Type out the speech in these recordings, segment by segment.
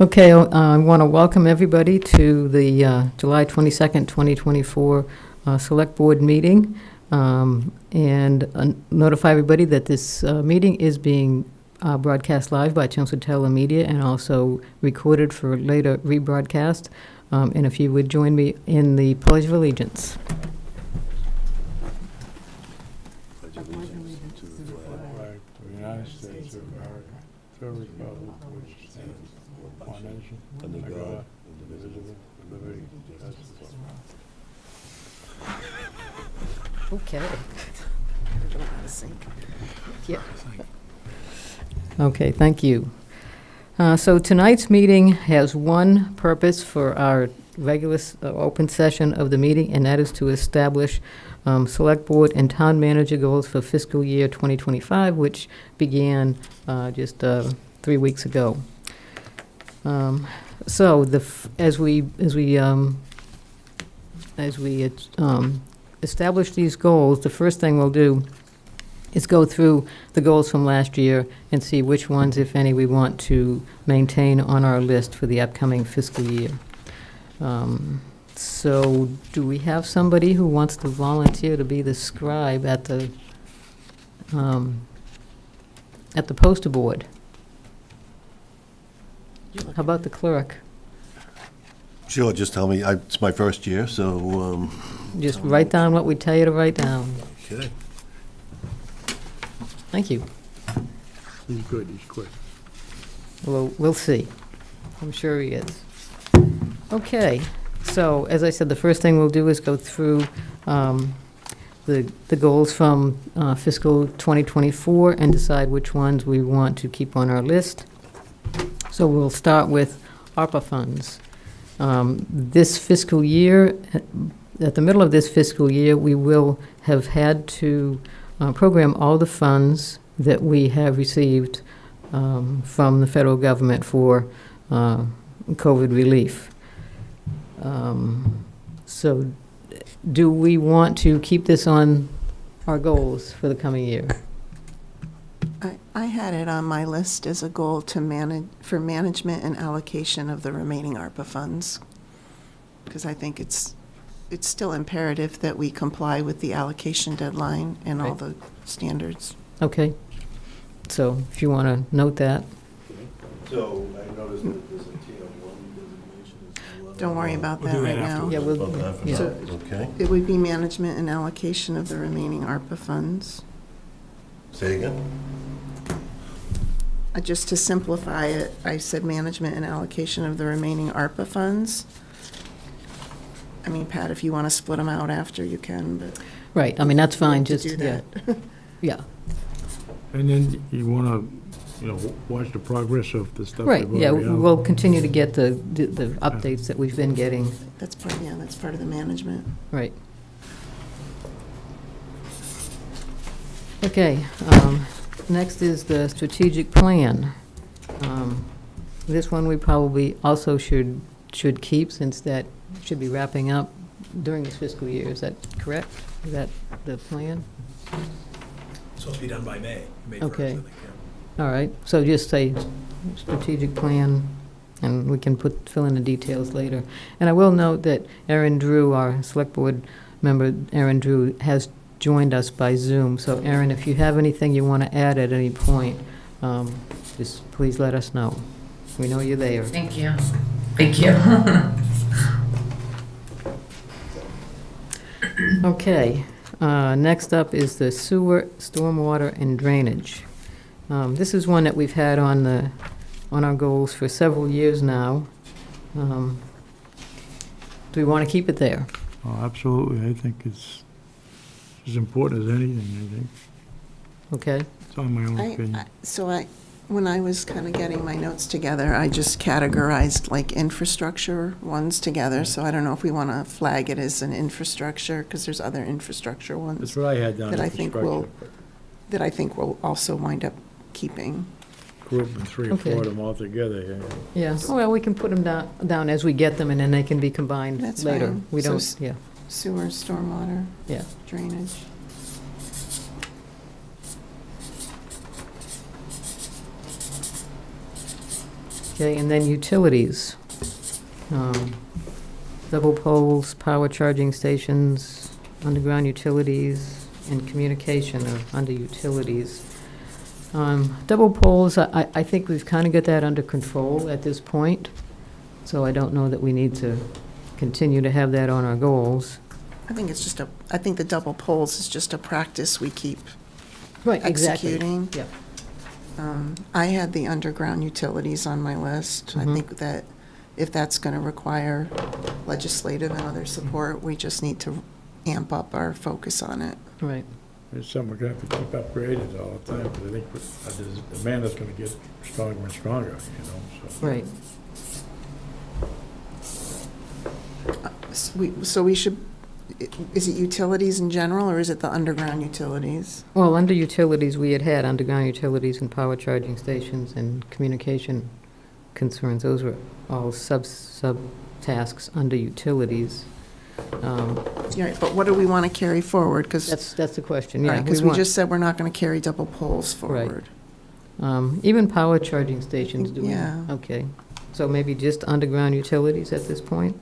Okay, I want to welcome everybody to the July 22nd, 2024 Select Board meeting, and notify everybody that this meeting is being broadcast live by Chelmsford Telemedia and also recorded for later rebroadcast. And if you would join me in the Pledge of Allegiance. Pledge allegiance to the flag of the United States of America, to the republic which stands one nation, under God, indivisible, with liberty and justice for all. Okay. Yeah. Okay, thank you. So tonight's meeting has one purpose for our regular open session of the meeting, and that is to establish Select Board and Town Manager goals for fiscal year 2025, which began just 3 weeks ago. So as we establish these goals, the first thing we'll do is go through the goals from last year and see which ones, if any, we want to maintain on our list for the upcoming fiscal year. So do we have somebody who wants to volunteer to be the scribe at the poster board? How about the clerk? Sure, just tell me, it's my first year, so... Just write down what we tell you to write down. Okay. Thank you. He's good, he's quick. Well, we'll see. I'm sure he is. Okay, so as I said, the first thing we'll do is go through the goals from fiscal 2024 and decide which ones we want to keep on our list. So we'll start with ARPA funds. This fiscal year, at the middle of this fiscal year, we will have had to program all the funds that we have received from the federal government for COVID relief. So do we want to keep this on our goals for the coming year? I had it on my list as a goal to for management and allocation of the remaining ARPA funds, because I think it's still imperative that we comply with the allocation deadline and all the standards. Okay, so if you want to note that. So I noticed that there's a TL1 designation as well. Don't worry about that do right that now. Yeah, we'll, yeah. So Okay. it would be management and allocation of the remaining ARPA funds. Say again? Just to simplify it, I said management and allocation of the remaining ARPA funds. I mean, Pat, if you want to split them out after, you can, but. Right, I mean, that's fine, to just, do yeah, that. yeah. And then you want to, watch the progress of the stuff. Right, they've yeah, already we'll continue to get the updates that we've been getting, That's part of the management. right. Okay, next is the strategic plan. This one we probably also should keep, since that should be wrapping up during this fiscal year. Is that correct? Is that the plan? Supposed to be done by May 1st, Okay. I think, yeah. All right, so just say strategic plan, and we can fill in the details later. And I will note that Erin Drew, our select board member, Erin Drew, has joined us by Zoom. So Erin, if you have anything you want to add at any point, just please let us know. We know you're there. Thank you. Thank you. Okay, next up is the sewer, stormwater, and drainage. This is one that we've had on our goals for several years now. Do we want to keep it there? Oh, absolutely, I think it's as important as anything, I think. Okay, It's on my own opinion. When I was kind of getting my notes together, I just categorized like infrastructure ones together, so I don't know if we want to flag it as an infrastructure, because there's other infrastructure ones That's what I had down. that I think we'll also wind up keeping. Grouping 3 or 4 Okay. of them all together here. yeah, well, we can put them down as we get them, and then they can be combined That's later. fine. We So don't, yeah, Sewer, stormwater, yeah. drainage. Okay, and then utilities. Double poles, power charging stations, underground utilities, and communication are under utilities. Double poles, I think we've kind of got that under control at this point, so I don't know that we need to continue to have that on our goals. I think it's just I think the double poles is just a practice we keep Right, exactly. executing. Yep. I had the underground utilities on my list. I Mhm. think that if that's going to require legislative and other support, we just need to amp up our focus on it. Right. It's something we're gonna have to keep upgraded all the time, because I think the demand is gonna get stronger and stronger, so. Right. So we should, is it utilities in general, or is it the underground utilities? Well, under utilities, we had underground utilities and power charging stations and communication concerns. Those were all sub-tasks under utilities. Yeah, but what do we want to carry forward? Because That's the question, yeah. we want- just said we're not going to carry double poles forward. Even power charging stations, do we? Yeah. Okay. So maybe just underground utilities at this point?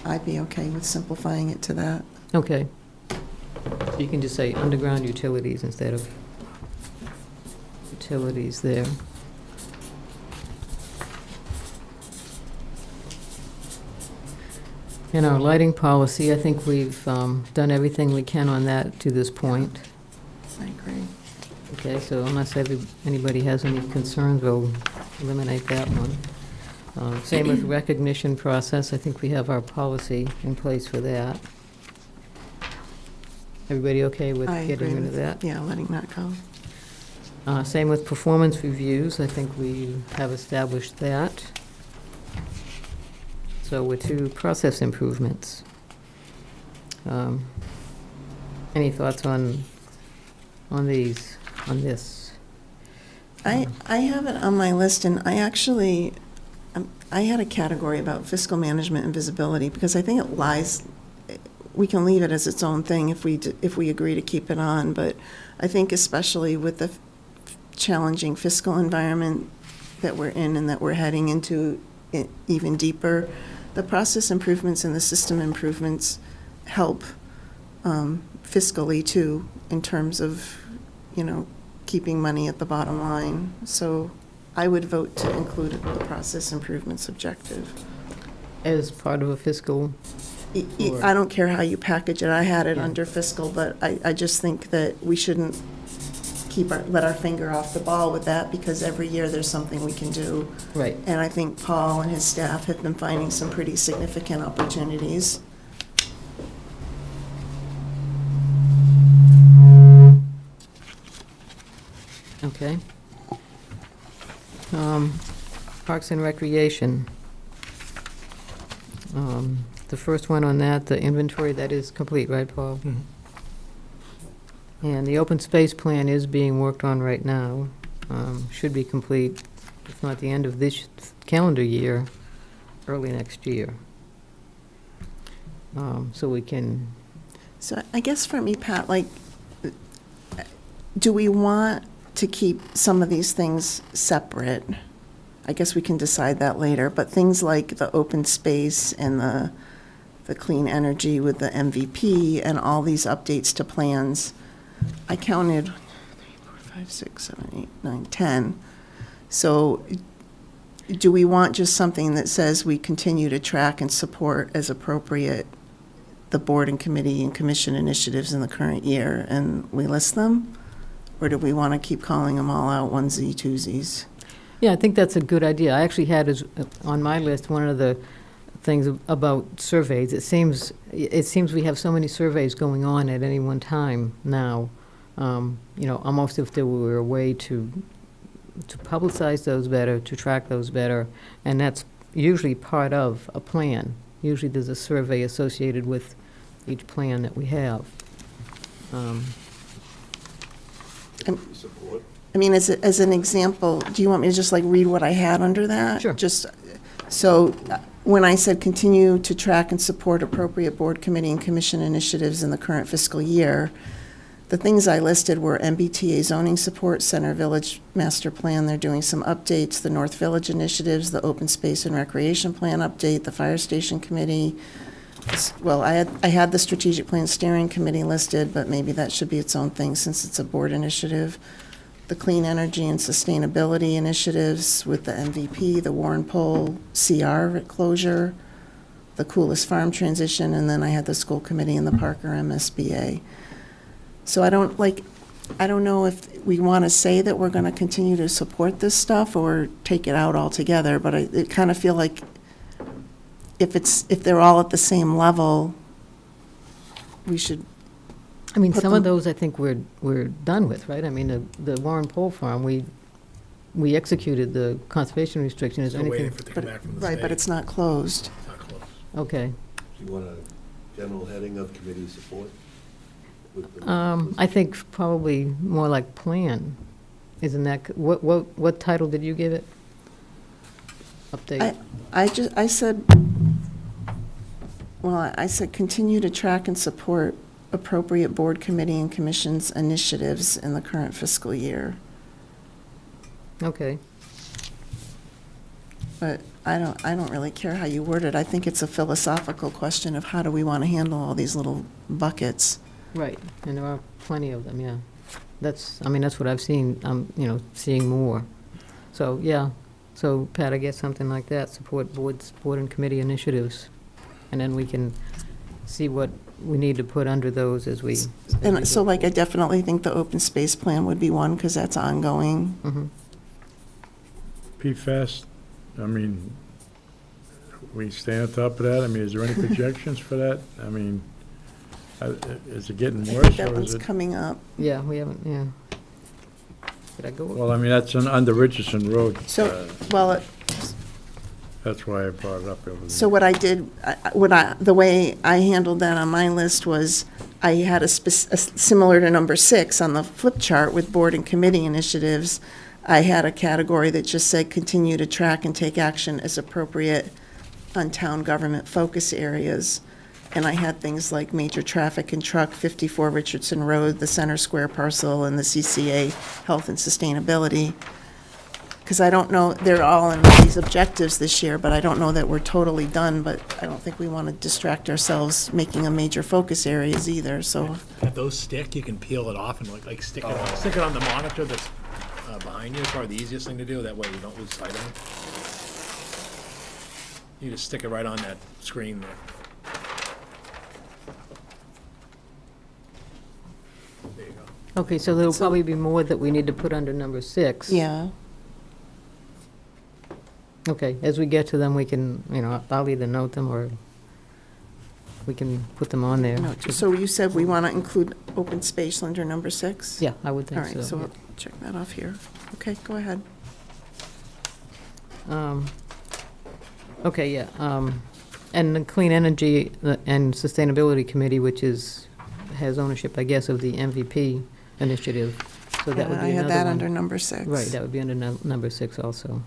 I'd be okay with simplifying it to that. Okay. You can just say underground utilities instead of utilities there. In our lighting policy, I think we've done everything we can on that to this point. I agree. Okay, so unless anybody has any concerns, we'll eliminate that one. Same with recognition process. I think we have our policy in place for that. Everybody okay with I agree getting rid of with, that? yeah, letting that go. Same with performance reviews. I think we have established that. So we're to process improvements. Any thoughts on these, on this? I have it on my list, and I actually, I had a category about fiscal management and visibility, because I think it lies, we can leave it as its own thing if we agree to keep it on, but I think especially with the challenging fiscal environment that we're in and that we're heading into even deeper, the process improvements and the system improvements help fiscally too, in terms of, keeping money at the bottom line. So I would vote to include the process improvements objective. As part of a fiscal, I don't care how you package it. I had it Yeah. under fiscal, but I just think that we shouldn't let our finger off the ball with that, because every year there's something we can do. right. And I think Paul and his staff have been finding some pretty significant opportunities. Okay. Parks and Recreation. The first one on that, the inventory, that is complete, right, Paul? Mhm. And the open space plan is being worked on right now. Should be complete, if not the end of this calendar year, early next year. So we can, So I guess for me, Pat, do we want to keep some of these things separate? I guess we can decide that later, but things like the open space and the clean energy with the MVP and all these updates to plans, I counted 3, 4, 5, 6, 7, 8, 9, 10. So do we want just something that says we continue to track and support as appropriate the board and committee and commission initiatives in the current year, and we list them? Or do we want to keep calling them all out onesie, twosies? yeah, I think that's a good idea. I actually had on my list, one of the things about surveys. It seems we have so many surveys going on at any one time now. Almost if there were a way to publicize those better, to track those better, and that's usually part of a plan. Usually there's a survey associated with each plan that we have. Support. I mean, as an example, do you want me to just read what I had under that? Sure. So when I said continue to track and support appropriate board, committee, and commission initiatives in the current fiscal year, the things I listed were MBTA zoning support, Center Village Master Plan. They're doing some updates, the North Village initiatives, the Open Space and Recreation Plan update, the Fire Station Committee. Well, I had the Strategic Plan Steering Committee listed, but maybe that should be its own thing since it's a board initiative. The Clean Energy and Sustainability initiatives with the MVP, the Warren Pole CR closure, the Coolest Farm transition, and then I had the School Committee and the Parker MSBA. So I don't know if we want to say that we're going to continue to support this stuff or take it out altogether, but I kind of feel like if they're all at the same level, we should. I mean, Put some of them- those I think we're done with, right? I mean, the Warren Pole Farm, we executed the conservation restriction. Is there Still waiting anything? for it to come back from the state. Right, but it's not closed. It's not close. Okay. Do you want a general heading of committee support? with the- I think probably more like plan. Isn't that, what title did you give it? Update? I said, well, I said continue to track and support appropriate board, committee, and commissions initiatives in the current fiscal year. Okay. But I don't really care how you word it. I think it's a philosophical question of how do we want to handle all these little buckets. Right, and there are plenty of them, yeah. That's what I've seen, seeing more. So, yeah, so Pat, I guess something like that, support board and committee initiatives. And then we can see what we need to put under those as we. And so like I definitely think the open space plan would be one because that's ongoing. Mhm. PFAS, I mean, we stay on top of that? I mean, is there any projections for that? I mean, is it getting I worse? think that or one's is it? coming up. Yeah, we haven't, yeah. Did I go? Well, I mean, that's under Richardson Road. So, well, That's why I brought it up over there. so what I did, the way I handled that on my list was I had a similar to number 6 on the flip chart with board and committee initiatives. I had a category that just said continue to track and take action as appropriate on town government focus areas. And I had things like major traffic and truck, 54 Richardson Road, the Center Square parcel, and the CCA health and sustainability. Because I don't know, they're all in these objectives this year, but I don't know that we're totally done, but I don't think we want to distract ourselves making a major focus areas either, so. If those stick, you can peel it off and like stick it on the monitor that's behind you. It's probably the easiest thing to do. That way you don't lose sight of it. You just stick it right on that screen there. There you go. Okay, so there'll probably be more that we need to put under number 6. Yeah, Okay, as we get to them, we can, I'll either note them or we can put them on there. no, so you said we want to include open space under number 6? Yeah, I would All think right, so. so we'll check that off here. Okay, go ahead. Okay, yeah. And the Clean Energy and Sustainability Committee, which has ownership, I guess, of the MVP initiative. So that would I be had another that one. under number 6. Right, that would be under number 6 also.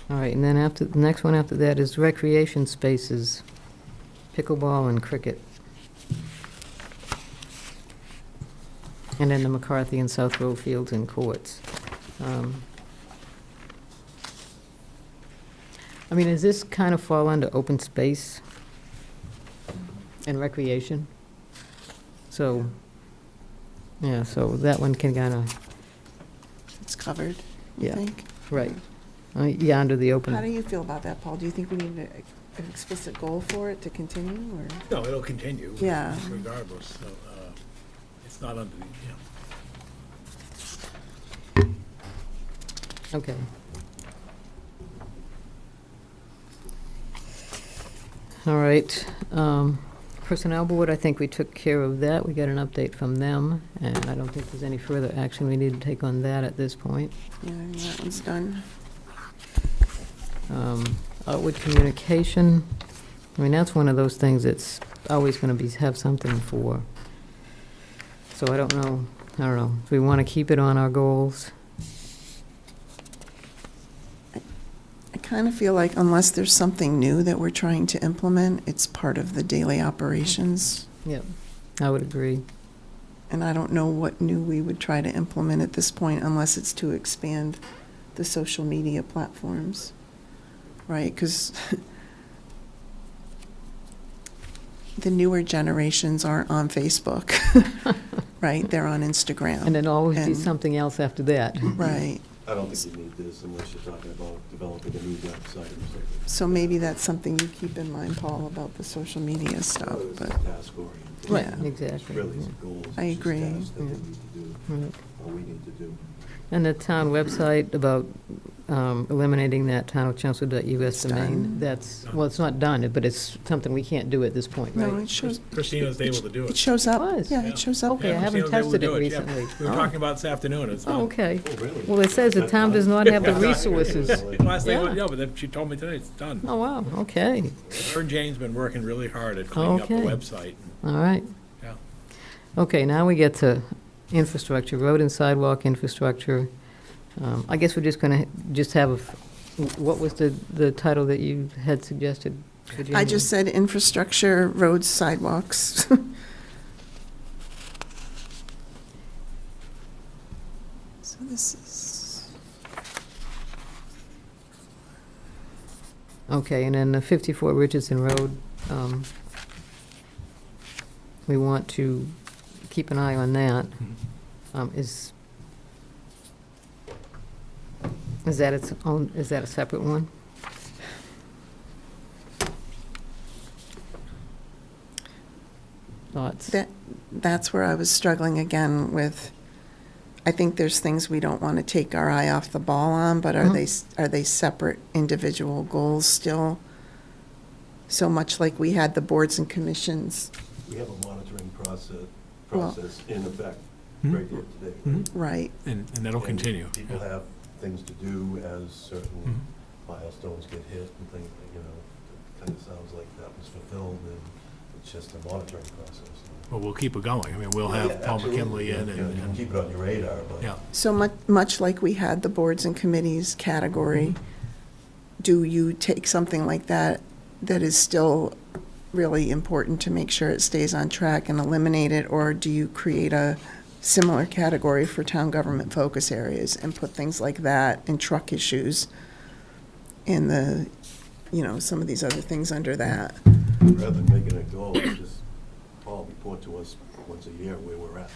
All right, and then the next one after that is recreation spaces, pickleball and cricket. And then the McCarthy and South Row fields and courts. Does this kind of fall under open space and recreation? So, yeah, so that one can kind of, It's covered, you Yeah. think? right. Yeah, under the How do open, you feel about that, Paul? Do you think we need an explicit goal for it to continue, or? No, it'll continue. Yeah. Regardless. So, it's not under the, okay. All right, Personnel Board, I think we took care of that. We got an update from them, and I don't think there's any further action we need to take on that at this point. Yeah, that one's done. Outward communication, that's one of those things that's always going to have something for. So I don't know, do we want to keep it on our goals? kind of feel like unless there's something new that we're trying to implement, it's part of the daily operations. Yep, I would agree. And I don't know what new we would try to implement at this point unless it's to expand the social media platforms, right? Because the newer generations aren't on Facebook, right? They're on Instagram. And then always be And- something else after that. Right. I don't think you need this unless you're talking about developing a new website or something. So maybe that's something you keep in mind, Paul, about the social media stuff, It's but, task oriented. Right, Yeah. exactly. Really, it's goals. I it's just agree. tasks that they Yeah. need to do, Right. or we need to do. And the town website about eliminating that town-of-Chelmsford.us It's done. domain, that's, well, it's not done, but it's something we can't do at this point, no, right? it shows, Christina's able to do it it. shows up. It was. Yeah, Yeah. it shows up. Okay, I Yeah, haven't Christina was able tested to it do yeah. recently. We were Oh. talking about it this afternoon, it's Oh, done. okay. Oh, really? Well, it says the town does not have the Yeah. resources. Last thing, Yeah. yeah, but then she told me today, it's done. Oh, wow, okay, Her and Jane's been working really hard at cleaning up the Okay. website. all right. Yeah. Okay, now we get to infrastructure, road and sidewalk infrastructure. I guess we're just gonna just have, what was the title that you had suggested, Virginia? I just said infrastructure, roads, sidewalks. So this is, Okay, and then the 54 Richardson Road, we want to keep an eye on that. Is that its own, is that a separate one? Thoughts? that's where I was struggling again with, I think there's things we don't want to take our eye off the ball on, but are they separate individual goals still? So much like we had the boards and commissions, We have a monitoring process Well- in effect Hmm? right here today. Mhm. right? And that'll And continue. People yeah. have things to do as certain Mhm. milestones get hit and things, it kind of sounds like that was fulfilled, and it's just a monitoring process. Well, we'll keep it going. I mean, we'll Yeah, have Paul absolutely. McKinley in You know, you can and, keep it on your radar, but. yeah. So much like we had the boards and committees category, do you take something like that that is still really important to make sure it stays on track and eliminate it, or do you create a similar category for town government focus areas and put things like that and truck issues in the, some of these other things under that? Rather than making a goal, just, Paul, report to us once a year where we're at,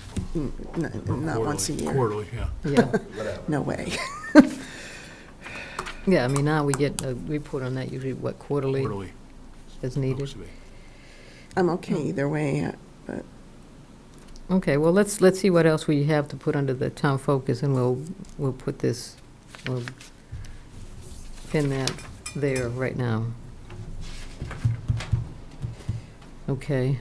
Not once a year. Quarterly, yeah. Yeah, whatever. No way. yeah, I mean, now we get a report on that usually, what, quarterly Quarterly. as needed? Supposed to be. I'm okay either way, but Okay, well, let's see what else we have to put under the town focus, and we'll put this, we'll pin that there right now. Okay,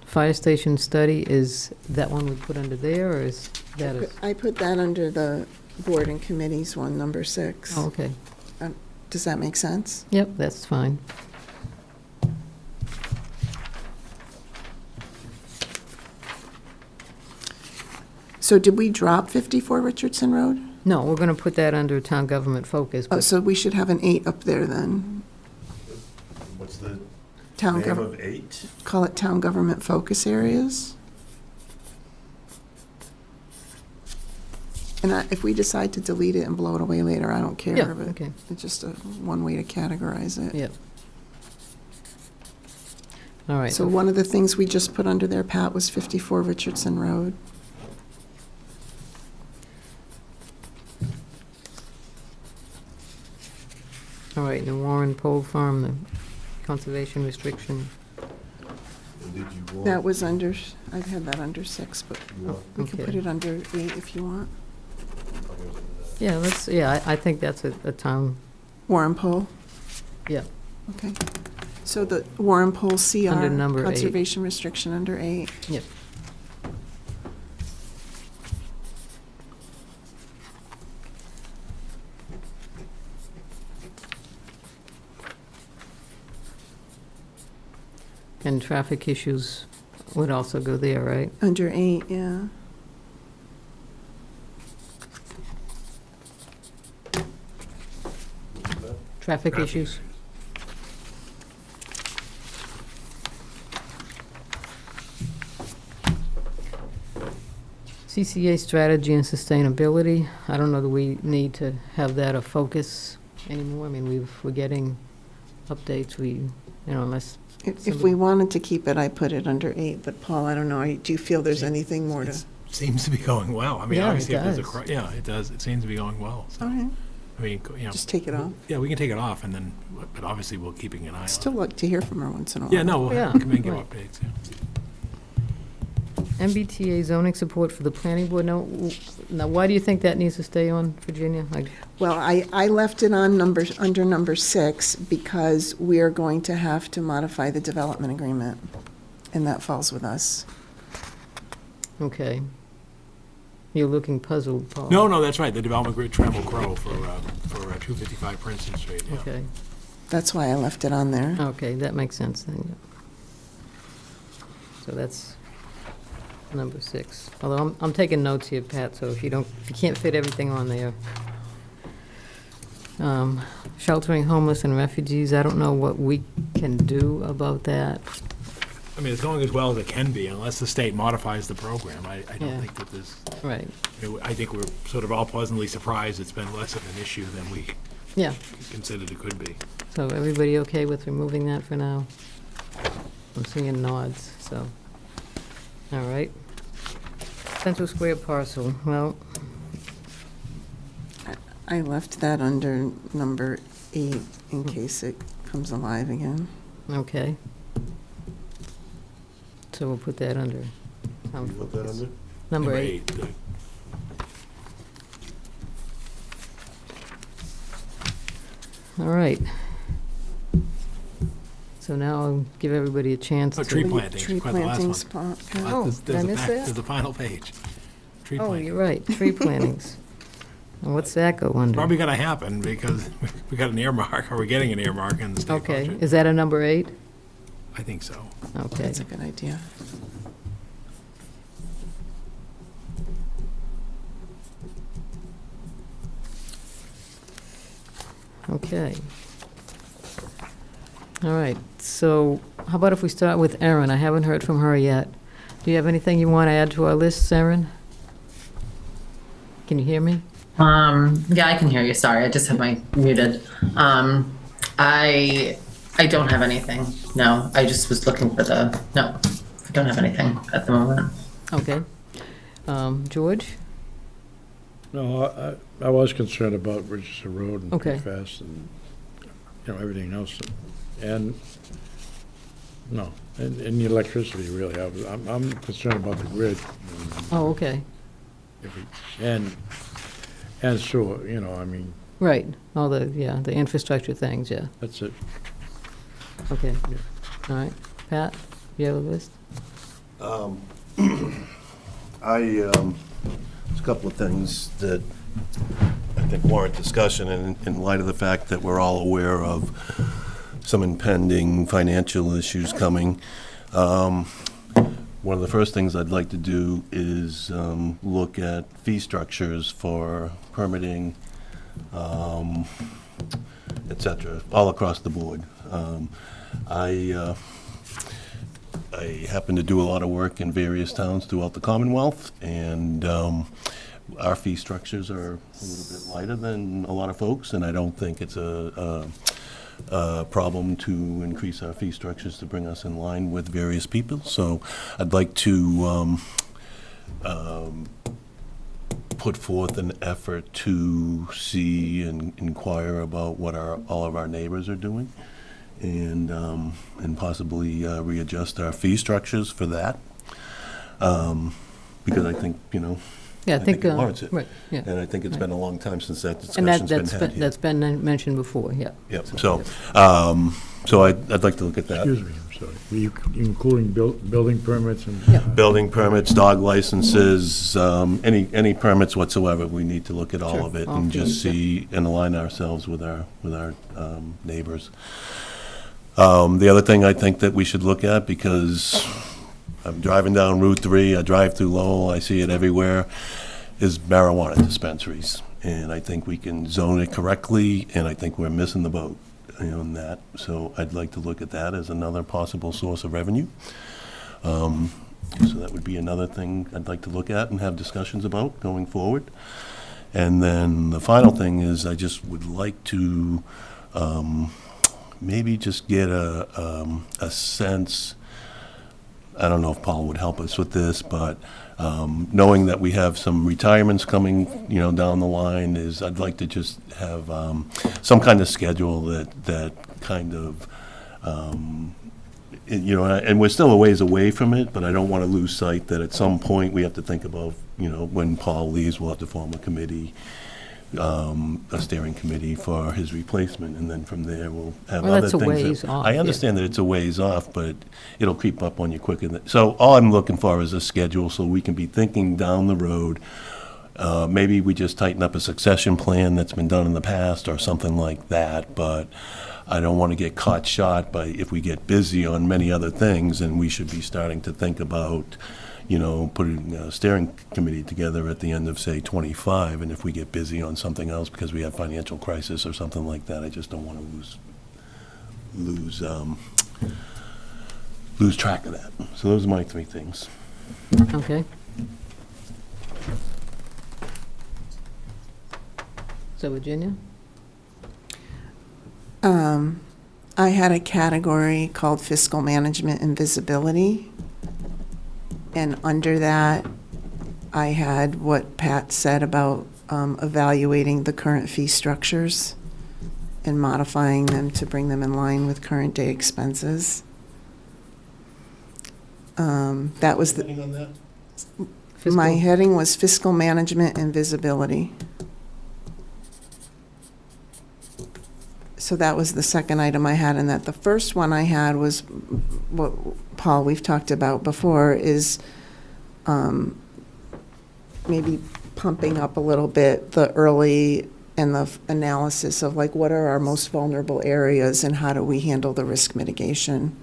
fire station study, is that one we put under there, or is that a? I put that under the board and committees one, number 6. Oh, okay, Does that make sense? yep, that's fine. So did we drop 54 Richardson Road? No, we're gonna put that under town government focus, Oh, but, so we should have an 8 up there then. What's the Town name government, of 8? call it town government focus areas. And if we decide to delete it and blow it away later, I don't care, yeah, but okay, it's just one way to categorize it. yep. All right. So one of the things we just put under there, Pat, was 54 Richardson Road. All right, and the Warren Pole Farm, the conservation restriction, And did you want? That was under, I've had that under 6, but You want- we can Okay. put it under 8 if you want. yeah, I think that's a town, Warren Pole, yeah, okay. So the Warren Pole CR. Under number 8. Conservation restriction under 8. yep. And traffic issues would also go there, right? Under 8, yeah. Traffic issues? CCA strategy and sustainability. I don't know that we need to have that a focus anymore. I mean, we're getting updates, unless. If we wanted to keep it, I put it under 8, but Paul, I don't know, do you feel there's anything more to? It seems to be going well. I mean, Yeah, it obviously, if there's does. yeah, it does. It seems to be going well. So, All right, I mean, just take it off. Yeah, we can take it off, and then, but obviously, we're keeping an eye on it. Still like to hear from her once in a while. Yeah, no, we'll Yeah, come in and give right. updates, yeah. MBTA zoning support for the planning board. Now, why do you think that needs to stay on, Virginia? Well, I left it on under number 6 because we are going to have to modify the development agreement, and that falls with us. Okay. You're looking puzzled, Paul. No, that's right. The development grid Trammell Crow for 255 Princeton Street, yeah. Okay, That's why I left it on there. okay, that makes sense then. Yeah. So that's number 6. Although I'm taking notes here, Pat, so if you can't fit everything on there. Sheltering homeless and refugees, I don't know what we can do about that. I mean, it's going as well as it can be, unless the state modifies the program. I Yeah. don't think that there's, Right, I think we're sort of all pleasantly surprised it's been less of an issue than we yeah. considered it could be. So everybody okay with removing that for now? I'm seeing nods, so. All right. Central Square parcel, well, I left that under number 8 in case it comes alive again. okay. So we'll put that under. You put that under? Number 8. All right. So now I'll give everybody a chance Oh, to. tree plantings, Tree quite the last planting one. spot. Oh, There's- did I there's a miss back- that? There's the final page. Tree Oh, planting. you're right, tree plantings. And what's that go under? Probably gonna happen because we got an earmark, or we're getting an earmark in the state Okay, budget. is that a number 8? I think so. Okay. That's a good idea. Okay. All right, so how about if we start with Erin? I haven't heard from her yet. Do you have anything you want to add to our list, Erin? Can you hear me? Yeah, I can hear you. Sorry, I just have my muted. I don't have anything. No, I just was looking for no, I don't have anything at the moment. Okay. George? No, I was concerned about Richardson Road and Okay. PFAS and, everything else. And, no, and the electricity, really. I'm concerned about the grid. Oh, okay, And sewer, right. All the infrastructure things, yeah. that's it. Okay. All right. Pat, you have a list? There's a couple of things that I think warrant discussion in light of the fact that we're all aware of some impending financial issues coming. One of the first things I'd like to do is look at fee structures for permitting, et cetera, all across the board. I happen to do a lot of work in various towns throughout the Commonwealth, and our fee structures are a little bit lighter than a lot of folks, and I don't think it's a problem to increase our fee structures to bring us in line with various people. So I'd like to put forth an effort to see and inquire about what all of our neighbors are doing, and possibly readjust our fee structures for that. Because I think, Yeah, I think it warrants it. Right, yeah. And I think it's Right. been a long time since that And discussion's been had here. that's been mentioned before, yeah. Yep, so I'd like to look at that. Excuse me, I'm sorry. Were you including building permits and? Yeah. Building permits, dog licenses, any permits whatsoever, we need to look at all Sure, of it all and just fees, see and align ourselves with our neighbors. The other thing I think that we should look at, because I'm driving down Route 3, I drive through Lowell, I see it everywhere, is marijuana dispensaries. And I think we can zone it correctly, and I think we're missing the boat, on that. So I'd like to look at that as another possible source of revenue. So that would be another thing I'd like to look at and have discussions about going forward. And then the final thing is I just would like to maybe just get a sense, I don't know if Paul would help us with this, but knowing that we have some retirements coming, down the line, is I'd like to just have some kind of schedule that kind of, and we're still a ways away from it, but I don't want to lose sight that at some point we have to think about, when Paul leaves, we'll have to form a committee, a steering committee for his replacement, and then from there we'll have Well, other that's a things. ways off, I yeah. understand that it's a ways off, but it'll creep up on you quicker than, so all I'm looking for is a schedule so we can be thinking down the road. Maybe we just tighten up a succession plan that's been done in the past or something like that, but I don't want to get caught short by, if we get busy on many other things, and we should be starting to think about, putting a steering committee together at the end of, say, 25, and if we get busy on something else because we have financial crisis or something like that, I just don't want to lose track of that. So those are my three things. Okay. So Virginia? I had a category called fiscal management and visibility. And under that, I had what Pat said about evaluating the current fee structures and modifying them to bring them in line with current day expenses. That was Anything on that? my Fiscal- heading was fiscal management and visibility. So that was the second item I had, and that the first one I had was what, Paul, we've talked about before, is maybe pumping up a little bit the early and the analysis of like what are our most vulnerable areas and how do we handle the risk mitigation.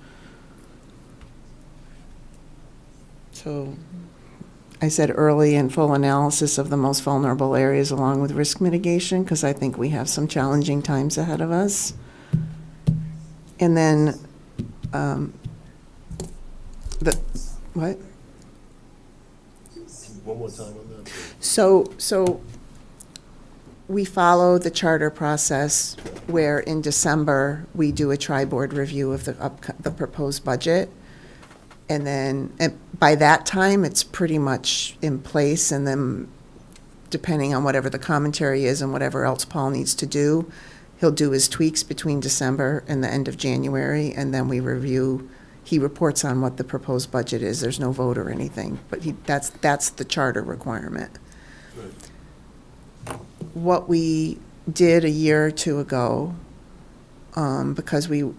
So I said early and full analysis of the most vulnerable areas along with risk mitigation, because I think we have some challenging times ahead of us. And then, what? One more time on that. So we follow the charter process where in December, we do a tri-board review of the proposed budget. And then by that time, it's pretty much in place. And then depending on whatever the commentary is and whatever else Paul needs to do, he'll do his tweaks between December and the end of January. And then we review, he reports on what the proposed budget is. There's no vote or anything, but that's the charter requirement. What we did a year or two ago, because we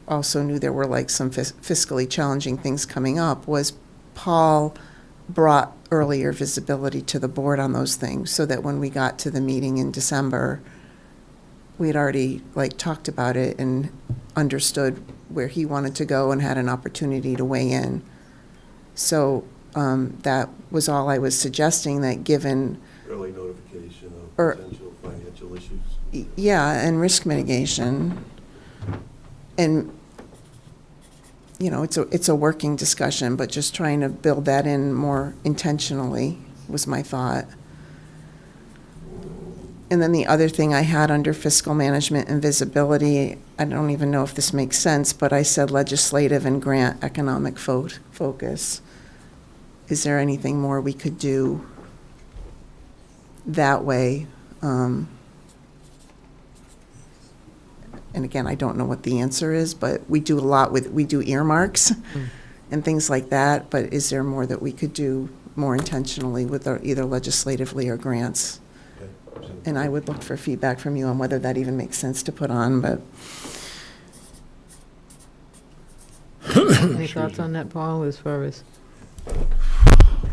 also knew there were like some fiscally challenging things coming up, was Paul brought earlier visibility to the board on those things, so that when we got to the meeting in December, we had already like talked about it and understood where he wanted to go and had an opportunity to weigh in. So that was all I was suggesting, that given Early notification of Or- potential financial issues. yeah, and risk mitigation. And, it's a working discussion, but just trying to build that in more intentionally was my thought. And then the other thing I had under fiscal management and visibility, I don't even know if this makes sense, but I said legislative and grant economic focus. Is there anything more we could do that way? And again, I don't know what the answer is, but we do a lot we do earmarks and things like that, but is there more that we could do more intentionally with either legislatively or grants? And I would look for feedback from you on whether that even makes sense to put on, but Any thoughts on that, Paul, as far as,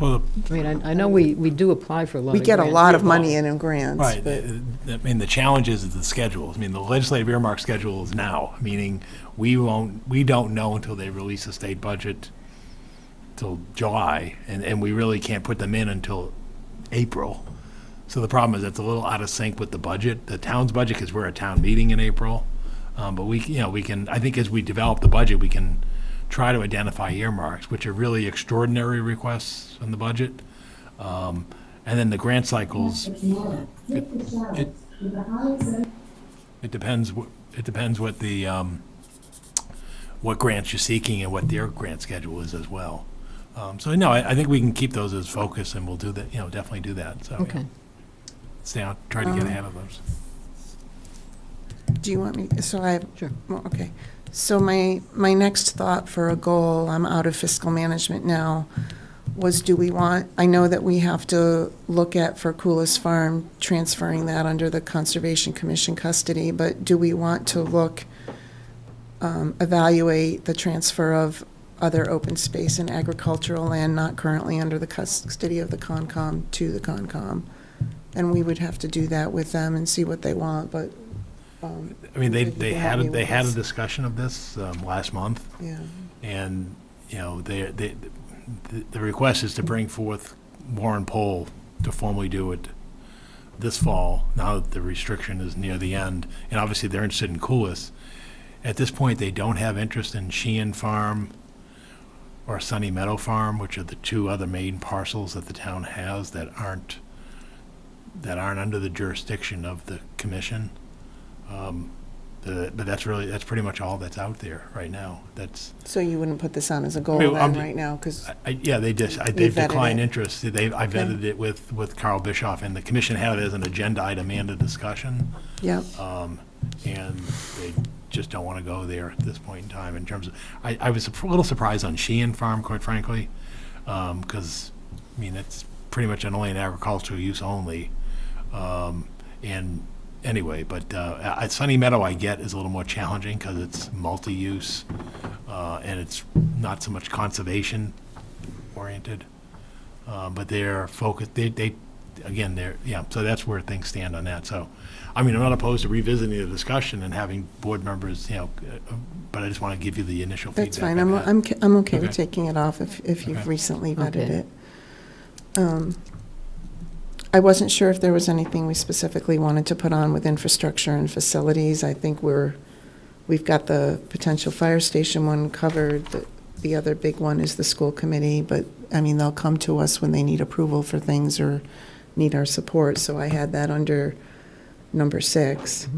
Well, I mean, I know we do apply for a lot of we get a grants. lot of money in grants. right, but- I mean, the challenge is the schedule. I mean, the legislative earmark schedule is now, meaning we don't know until they release the state budget till July, and we really can't put them in until April. So the problem is it's a little out of sync with the budget, the town's budget, because we're at town meeting in April. But we can, I think as we develop the budget, we can try to identify earmarks, which are really extraordinary requests in the budget. And then the grant cycles, it depends, it depends what the, what grants you're seeking and what their grant schedule is as well. So no, I think we can keep those as focus, and we'll do that, definitely do that, so. Okay. Stay on, try to get ahead of those. Do you want me, so I, Sure. well, okay. So my next thought for a goal, I'm out of fiscal management now, was do we want, I know that we have to look at for Coolis Farm, transferring that under the Conservation Commission custody, but do we want to look, evaluate the transfer of other open space and agricultural land not currently under the custody of the Concom to the Concom? And we would have to do that with them and see what they want, but. I mean, if they you had, help me they with had a this. discussion of this last month, Yeah, and, the request is to bring forth Warren Poll to formally do it this fall, now that the restriction is near the end, and obviously they're interested in Coolis. At this point, they don't have interest in Sheehan Farm or Sunny Meadow Farm, which are the two other main parcels that the town has that aren't under the jurisdiction of the commission. But that's pretty much all that's out there right now. so you wouldn't put this on as a goal I mean, then right now, because, Yeah, they've vetted declined it. interest. I vetted it with Carl Bischoff, and the commission had it as an agenda item and a discussion. yep. And they just don't want to go there at this point in time in terms of, I was a little surprised on Sheehan Farm, quite frankly, because, I mean, it's pretty much only an agricultural use only. And anyway, but at Sunny Meadow, I get is a little more challenging because it's multi-use, and it's not so much conservation oriented. But they're focused, again, so that's where things stand on that. So, I mean, I'm not opposed to revisiting the discussion and having board members, but I just want to give you the initial feedback. That's fine, I've had. I'm okay with Okay. taking it off if you've Okay. recently vetted Okay. it. I wasn't sure if there was anything we specifically wanted to put on with infrastructure and facilities. I think we've got the potential fire station one covered. The other big one is the school committee, but, I mean, they'll come to us when they need approval for things or need our support, so I had that under number 6.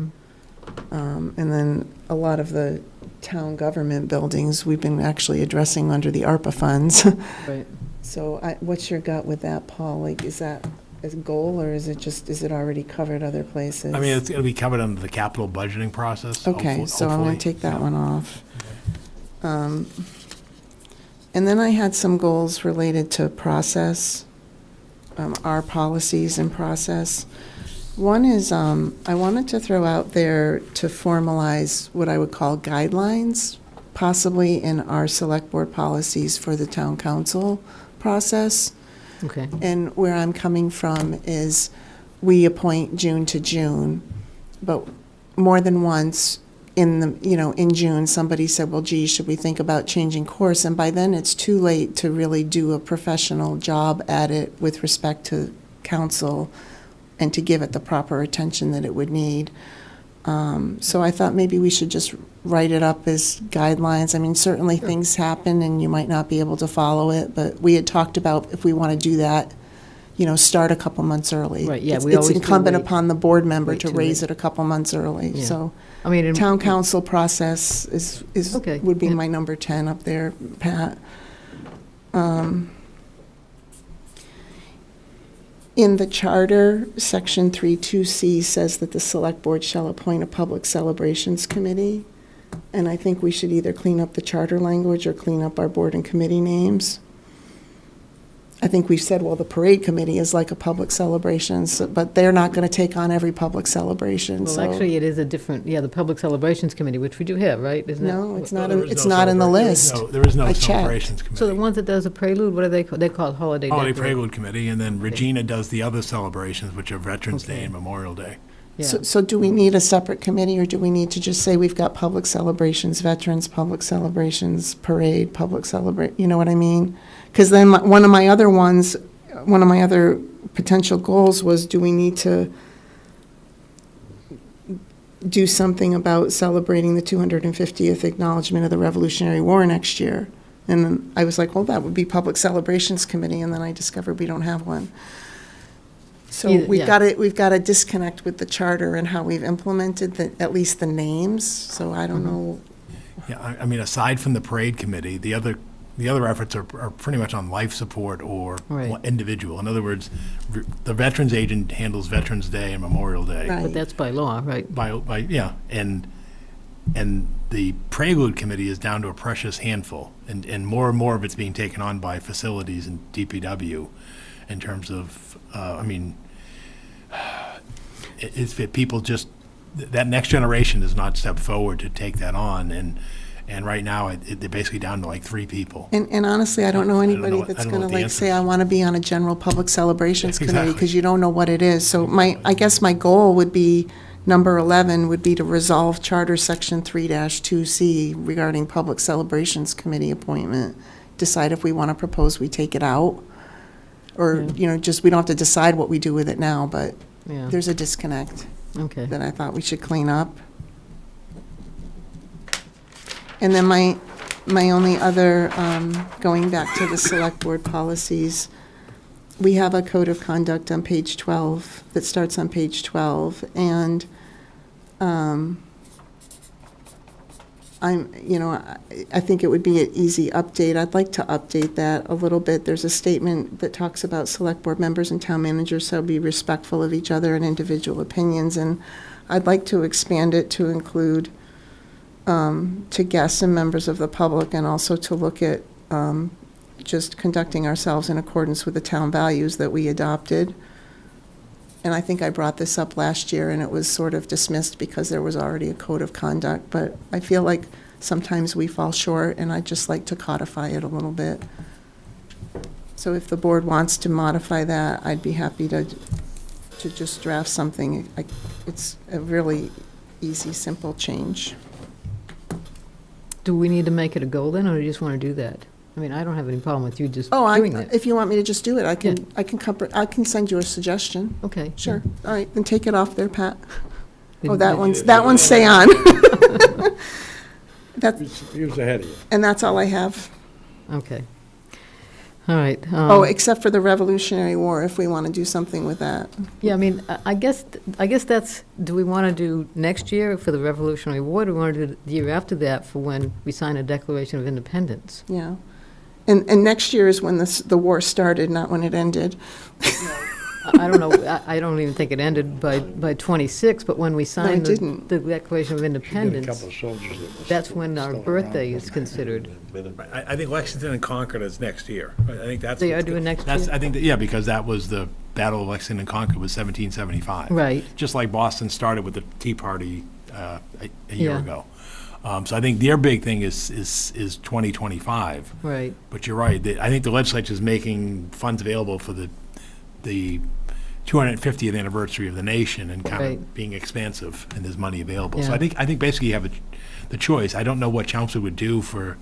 And then a lot of the town government buildings, we've been actually addressing under the ARPA funds. Right. So what's your gut with that, Paul? Like, is that a goal, or is it already covered other places? I mean, it's going to be covered under the capital budgeting process. Okay, so I'm going hopefully. to take that one off. And then I had some goals related to process, our policies and process. One is, I wanted to throw out there to formalize what I would call guidelines, possibly in our select board policies for the town council process. Okay. And where I'm coming from is we appoint June to June, but more than once in June, somebody said, well, gee, should we think about changing course? And by then, it's too late to really do a professional job at it with respect to council and to give it the proper attention that it would need. So I thought maybe we should just write it up as guidelines. I mean, certainly things happen and you might not be able to follow it, but we had talked about if we want to do that, start a couple months early. Right, yeah, It's we always do incumbent wait- upon the board member wait to too raise late. it a couple months early, Yeah. so. I mean, Town council process is Okay, would be yeah. my number 10 up there, Pat. In the charter, section 3.2C says that the select board shall appoint a public celebrations committee. And I think we should either clean up the charter language or clean up our board and committee names. I think we've said, well, the parade committee is like a public celebration, but they're not going to take on every public celebration, well, so. actually, it is a different, the Public Celebrations Committee, which we do have, right? Isn't it? No, it's Well, not, there is it's no not in the celebra- list. There is no I checked. celebrations committee. So the ones that does a prelude, what are they called? They're called holiday Holiday decorations. Prelude Committee, and then Regina does the other celebrations, which are Veterans Day Okay. and Memorial Day. Yeah. So do we need a separate committee, or do we need to just say we've got public celebrations, veterans, public celebrations, parade, public celebrate, you know what I mean? Because then one of my other ones one of my other potential goals was, do we need to do something about celebrating the 250th acknowledgement of the Revolutionary War next year? And then I was like, well, that would be Public Celebrations Committee, and then I discovered we don't have one. So Either- yeah. we've got to disconnect with the charter and how we've implemented at least the names, so I don't know. Yeah, I mean, aside from the parade committee, the other efforts are pretty much on life support or Right. individual. In other words, the veterans agent handles Veterans Day and Memorial Day. Right. But that's by law, right? Yeah, and the Prelude Committee is down to a precious handful, and more of it's being taken on by facilities and DPW in terms of, I mean, it's that people just, that next generation has not stepped forward to take that on, and right now, they're basically down to like 3 people. And honestly, I don't know I don't anybody know- I that's don't know going to what the like answer say, is. I want to be on a general public celebrations committee, Exactly. because you don't know what it is. So I guess my goal would be, number 11 would be to resolve Charter Section 3-2C regarding public celebrations committee appointment. Decide if we want to propose we take it out, or, just, we don't have to decide what we do with it now, but Yeah, there's a disconnect okay. that I thought we should clean up. And then my only other, going back to the select board policies, we have a code of conduct on page 12, that starts on page 12, and I think it would be an easy update. I'd like to update that a little bit. There's a statement that talks about select board members and town managers shall be respectful of each other and individual opinions, and I'd like to expand it to include to guests and members of the public, and also to look at just conducting ourselves in accordance with the town values that we adopted. And I think I brought this up last year, and it was sort of dismissed because there was already a code of conduct, but I feel like sometimes we fall short, and I'd just like to codify it a little bit. So if the board wants to modify that, I'd be happy to just draft something. It's a really easy, simple change. Do we need to make it a goal then, or do you just want to do that? I mean, I don't have any problem with you just Oh, doing that. if you want me to just do it, I can send you a suggestion. Okay. Sure. All right, then take it off there, Pat. Then- Oh, that one's stay on. That's, He was ahead of you. and that's all I have. Okay. All right. Oh, except for the Revolutionary War, if we want to do something with that. Yeah, I mean, I guess that's, do we want to do next year for the Revolutionary War? Do we want to do the year after that for when we sign a Declaration of Independence? Yeah. And next year is when the war started, not when it ended. I don't know, I don't even think it ended by 26, but when we signed didn't. the Declaration of She did a Independence, couple of soldiers that were that's when our still around. birthday is considered. I think Lexington and Concord is next year. I think that's. They are doing next That's, year? I think, yeah, because that was the Battle of Lexington and Concord was 1775. Right. Just like Boston started with the Tea Party a year Yeah. ago. So I think their big thing is 2025. Right. But you're right. I think the legislature is making funds available for the 250th anniversary of the nation and kind Right. of being expansive, and there's money available. So Yeah. I think basically you have the choice. I don't know what Chelmsford would do for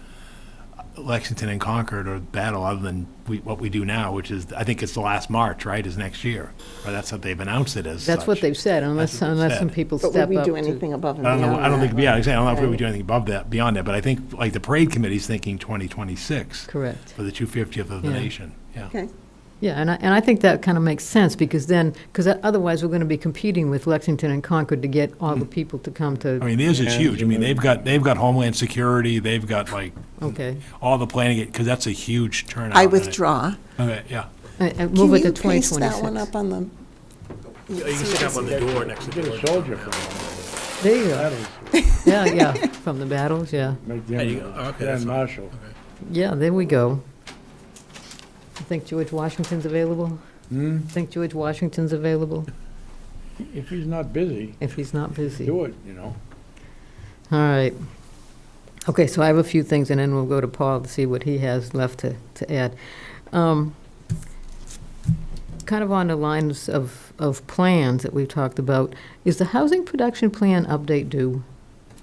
Lexington and Concord or Battle other than what we do now, which is, I think it's the last March, right, is next year. Or that's what they've announced it as That's what such. they've said, unless That's what they've some said. people But step would up we do to. anything above and I don't beyond know, I don't think, that? yeah, exactly. I don't know if we Right. would do anything above that, beyond that, but I think, like, the parade committee's thinking 2026 Correct. for the 250th of the Yeah. nation, yeah. Okay. Yeah, and I think that kind of makes sense, because otherwise we're going to be competing with Lexington and Concord to get all the people to come to, I mean, theirs is Yeah. huge. I mean, they've got Homeland Security, they've got, like, okay. all the planning, because that's a huge turnout. I and it- withdraw. Okay, yeah. And move it to Can you paste that 2026. one up on the? You can stick up on the door next to Get the a soldier from There you go. battles. Yeah, from the battles, yeah. Make There you them go. Okay, Grand that's fine. Marshal. Yeah, there we go. You think George Washington's available? Think George Washington's available, If he's not busy, if he's not busy? do it, you know. All right. Okay, so I have a few things, and then we'll go to Paul to see what he has left to add. Kind of on the lines of plans that we've talked about, is the housing production plan update due?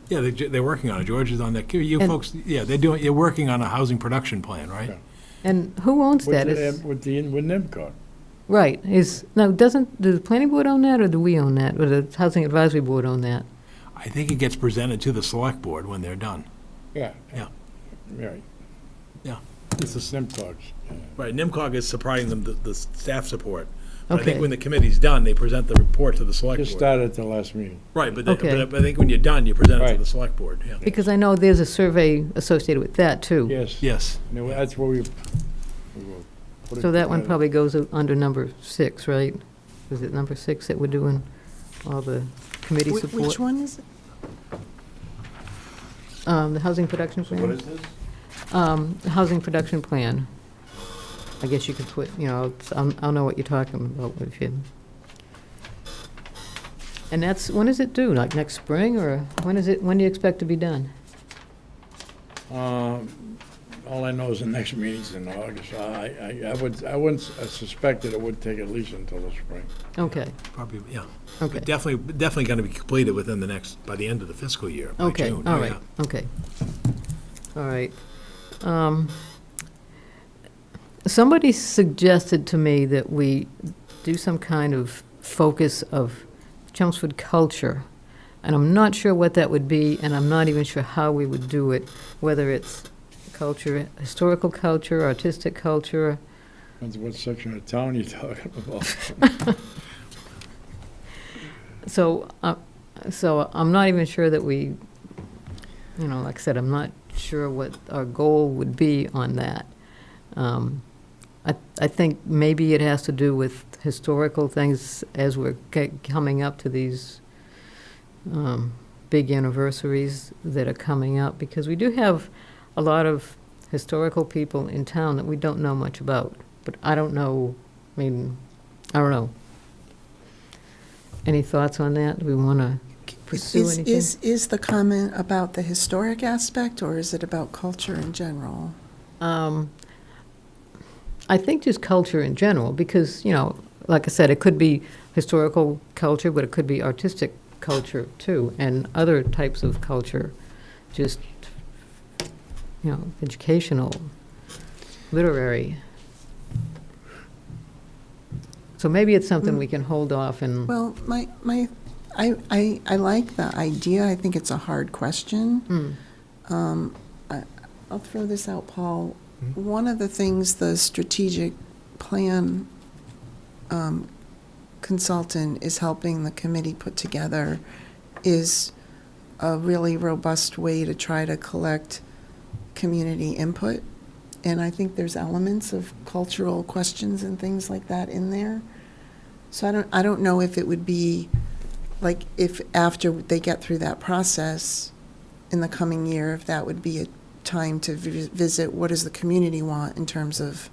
Yeah, they're working on it. George is on that. You And- folks, yeah, you're working on a housing production plan, right? Yeah. And who owns that? With NIMCOG. Right, do the planning board own that, or do we own that, or the housing advisory board own that? I think it gets presented to the select board when they're done. Yeah. Yeah. Right. Yeah. It's the SNIMCOGs. Right, NIMCOG is supplying them the staff support. But I Okay. think when the committee's done, they present the report to the select Just board. started at the last meeting. Right, but Okay. I think when you're done, you present it to Right. the select board, yeah. Because I know there's a survey associated with that, too. Yes. Yes. No, that's where we will put it So that one together. probably goes under number 6, right? Is it number 6 that we're doing all the committee support? Which one is it? The housing production So plan? what is this? The housing production plan. I guess you could put, I'll know what you're talking about if you. And when is it due? Like next spring, or when do you expect to be done? All I know is the next meeting's in August. I wouldn't suspect that it would take at least until the spring. Okay, Probably, yeah. okay, But definitely going to be completed by the end of the fiscal year, by okay, June. all Oh, right, yeah. okay. All right. Somebody suggested to me that we do some kind of focus of Chelmsford culture, and I'm not sure what that would be, and I'm not even sure how we would do it, whether it's culture, historical culture, artistic culture. Depends what section of town you're talking about. So I'm not even sure that we, like I said, I'm not sure what our goal would be on that. I think maybe it has to do with historical things as we're coming up to these big anniversaries that are coming up, because we do have a lot of historical people in town that we don't know much about. But I don't know, I don't know. Any thoughts on that? Do we want to pursue anything? Is the comment about the historic aspect, or is it about culture in general? I think just culture in general, because, like I said, it could be historical culture, but it could be artistic culture too, and other types of culture, just, educational, literary. So maybe it's something we can hold off and, Well, I like the idea. I think it's a hard question. I'll throw this out, Paul. One of the things the strategic plan consultant is helping the committee put together is a really robust way to try to collect community input. And I think there's elements of cultural questions and things like that in there. So I don't know if it would be, like, if after they get through that process in the coming year, if that would be a time to visit what does the community want in terms of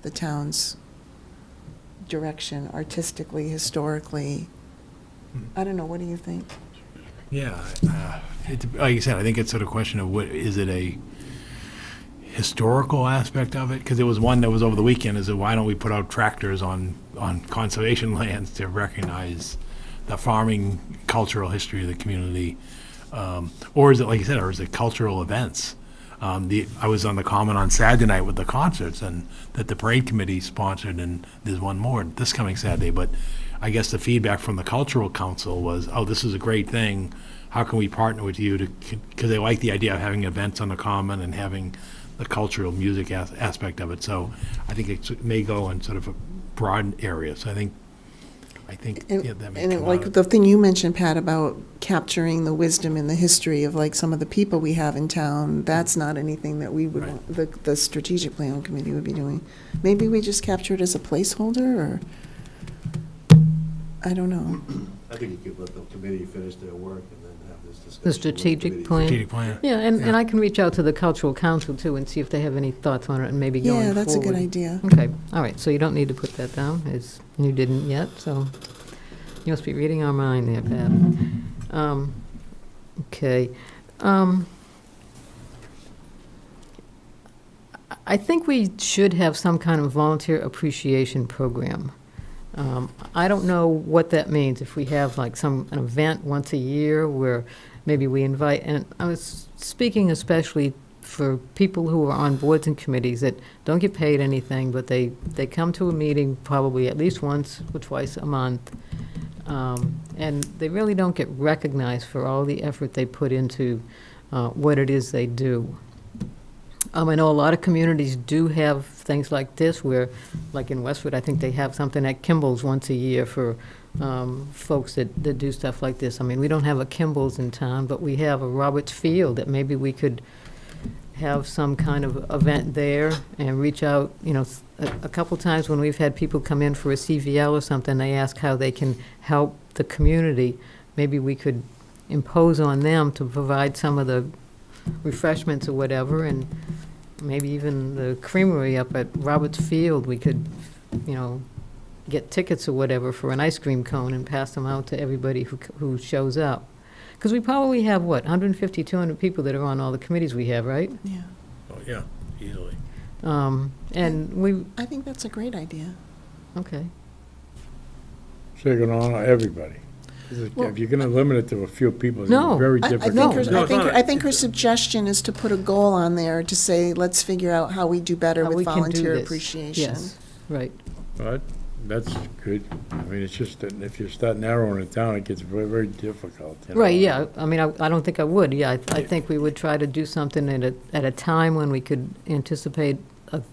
the town's direction, artistically, historically. I don't know, what do you think? Yeah, like you said, I think it's sort of a question of is it a historical aspect of it? Because there was one that was over the weekend, is that why don't we put out tractors on conservation lands to recognize the farming cultural history of the community? Or is it, like you said, or is it cultural events? I was on the Common on Saturday night with the concerts, and that the parade committee sponsored, and there's one more this coming Saturday, but I guess the feedback from the cultural council was, oh, this is a great thing, how can we partner with you to, because they like the idea of having events on the Common and having the cultural music aspect of it, so I think it may go in sort of a broad area, so I think yeah, that may And come like out. the thing you mentioned, Pat, about capturing the wisdom and the history of like some of the people we have in town, that's not anything that we would Right. want, the strategic plan committee would be doing. Maybe we just capture it as a placeholder, or, I don't know. I think you could let the committee finish their work and then have this discussion. the with strategic committee. plan. Strategic plan. Yeah, and I can reach out to the cultural council too and see if they have any thoughts on it and maybe going forward. Yeah, that's a good idea. Okay, all right, so you don't need to put that down, as you didn't yet, so you must be reading our mind there, Pat. Okay. I think we should have some kind of volunteer appreciation program. I don't know what that means, if we have like an event once a year where maybe we invite, and I was speaking especially for people who are on boards and committees that don't get paid anything, but they come to a meeting probably at least once or twice a month, and they really don't get recognized for all the effort they put into what it is they do. I know a lot of communities do have things like this where, like in Westwood, I think they have something at Kimball's once a year for folks that do stuff like this. I mean, we don't have a Kimball's in town, but we have a Roberts Field that maybe we could have some kind of event there and reach out. A couple times when we've had people come in for a CVL or something, they ask how they can help the community. Maybe we could impose on them to provide some of the refreshments or whatever, and maybe even the creamery up at Roberts Field, we could, get tickets or whatever for an ice cream cone and pass them out to everybody who shows up. Because we probably have, 150, 200 people that are on all the committees we have, right? Yeah, Oh, yeah, easily. And we, I think that's a great idea. okay. So you're gonna honor everybody. If you're gonna limit it to a few people, it's No, very I difficult. No. think her, No, I it's think, not I think her suggestion is to put a goal on there to say, let's figure out how we do better How we with can do volunteer this. appreciation. Yes, right. But that's good. I mean, it's just that if you start narrowing it down, it gets very, very difficult. Right, yeah. I mean, I don't think I would. Yeah, I think we would try to do something at a time when we could anticipate a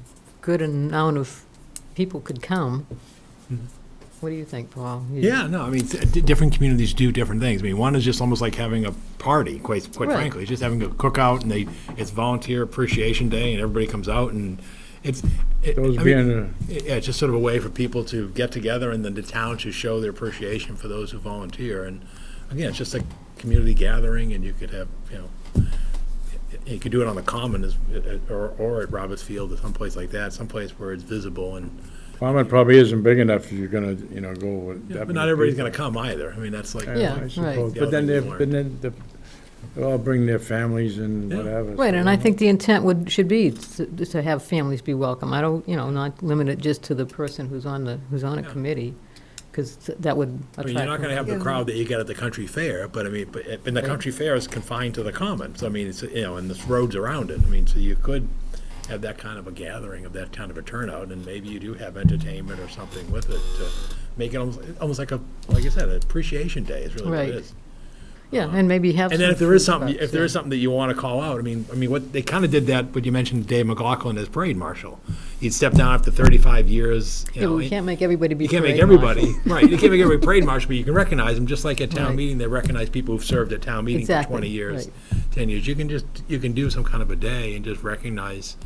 good amount of people could come. What do you think, Paul? Yeah, no, I mean, different communities do different things. I mean, one is just almost like having a party, quite Right. frankly. It's just having a cookout, and it's Volunteer Appreciation Day, and everybody comes out, and Those I being, mean, yeah, it's just sort of a way for people to get together, and then the town to show their appreciation for those who volunteer. And again, it's just a community gathering, and you could have, you could do it on the Common or at Roberts Field or someplace like that, someplace where it's visible. And Farming probably isn't big enough if you're gonna, go with that but many not everybody's people. going to come either. I mean, that's like, Yeah, I right. suppose. The But other then thing we learned. they all bring their families and Yeah. whatever. Right, so, and I think the intent should be to have families be welcome. I don't, not limit it just to the person who's on a Yeah. committee, because that would attract. I mean, you're not going to have the Yeah. crowd that you get at the country fair, but I mean, and the country fair is confined to the Common. So I mean, it's, and the roads around it. I mean, so you could have that kind of a gathering of that kind of a turnout, and maybe you do have entertainment or something with it to make it almost like I said, an appreciation day is really what Right. it is. Yeah, and maybe have. And then some if there is food something, trucks, if there is something that you want to call out, I mean, what they kind of did that. What you mentioned, Dave McLaughlin as parade marshal. He'd step down after 35 years. Yeah, but we can't make everybody be. You can't make parade everybody, marshal. right, you can't make everybody parade marshal, but you can recognize them, just like at town Right. meeting, they recognize people who've served at town meeting for Exactly, 20 years, right. 10 years. You can do some kind of a day and just recognize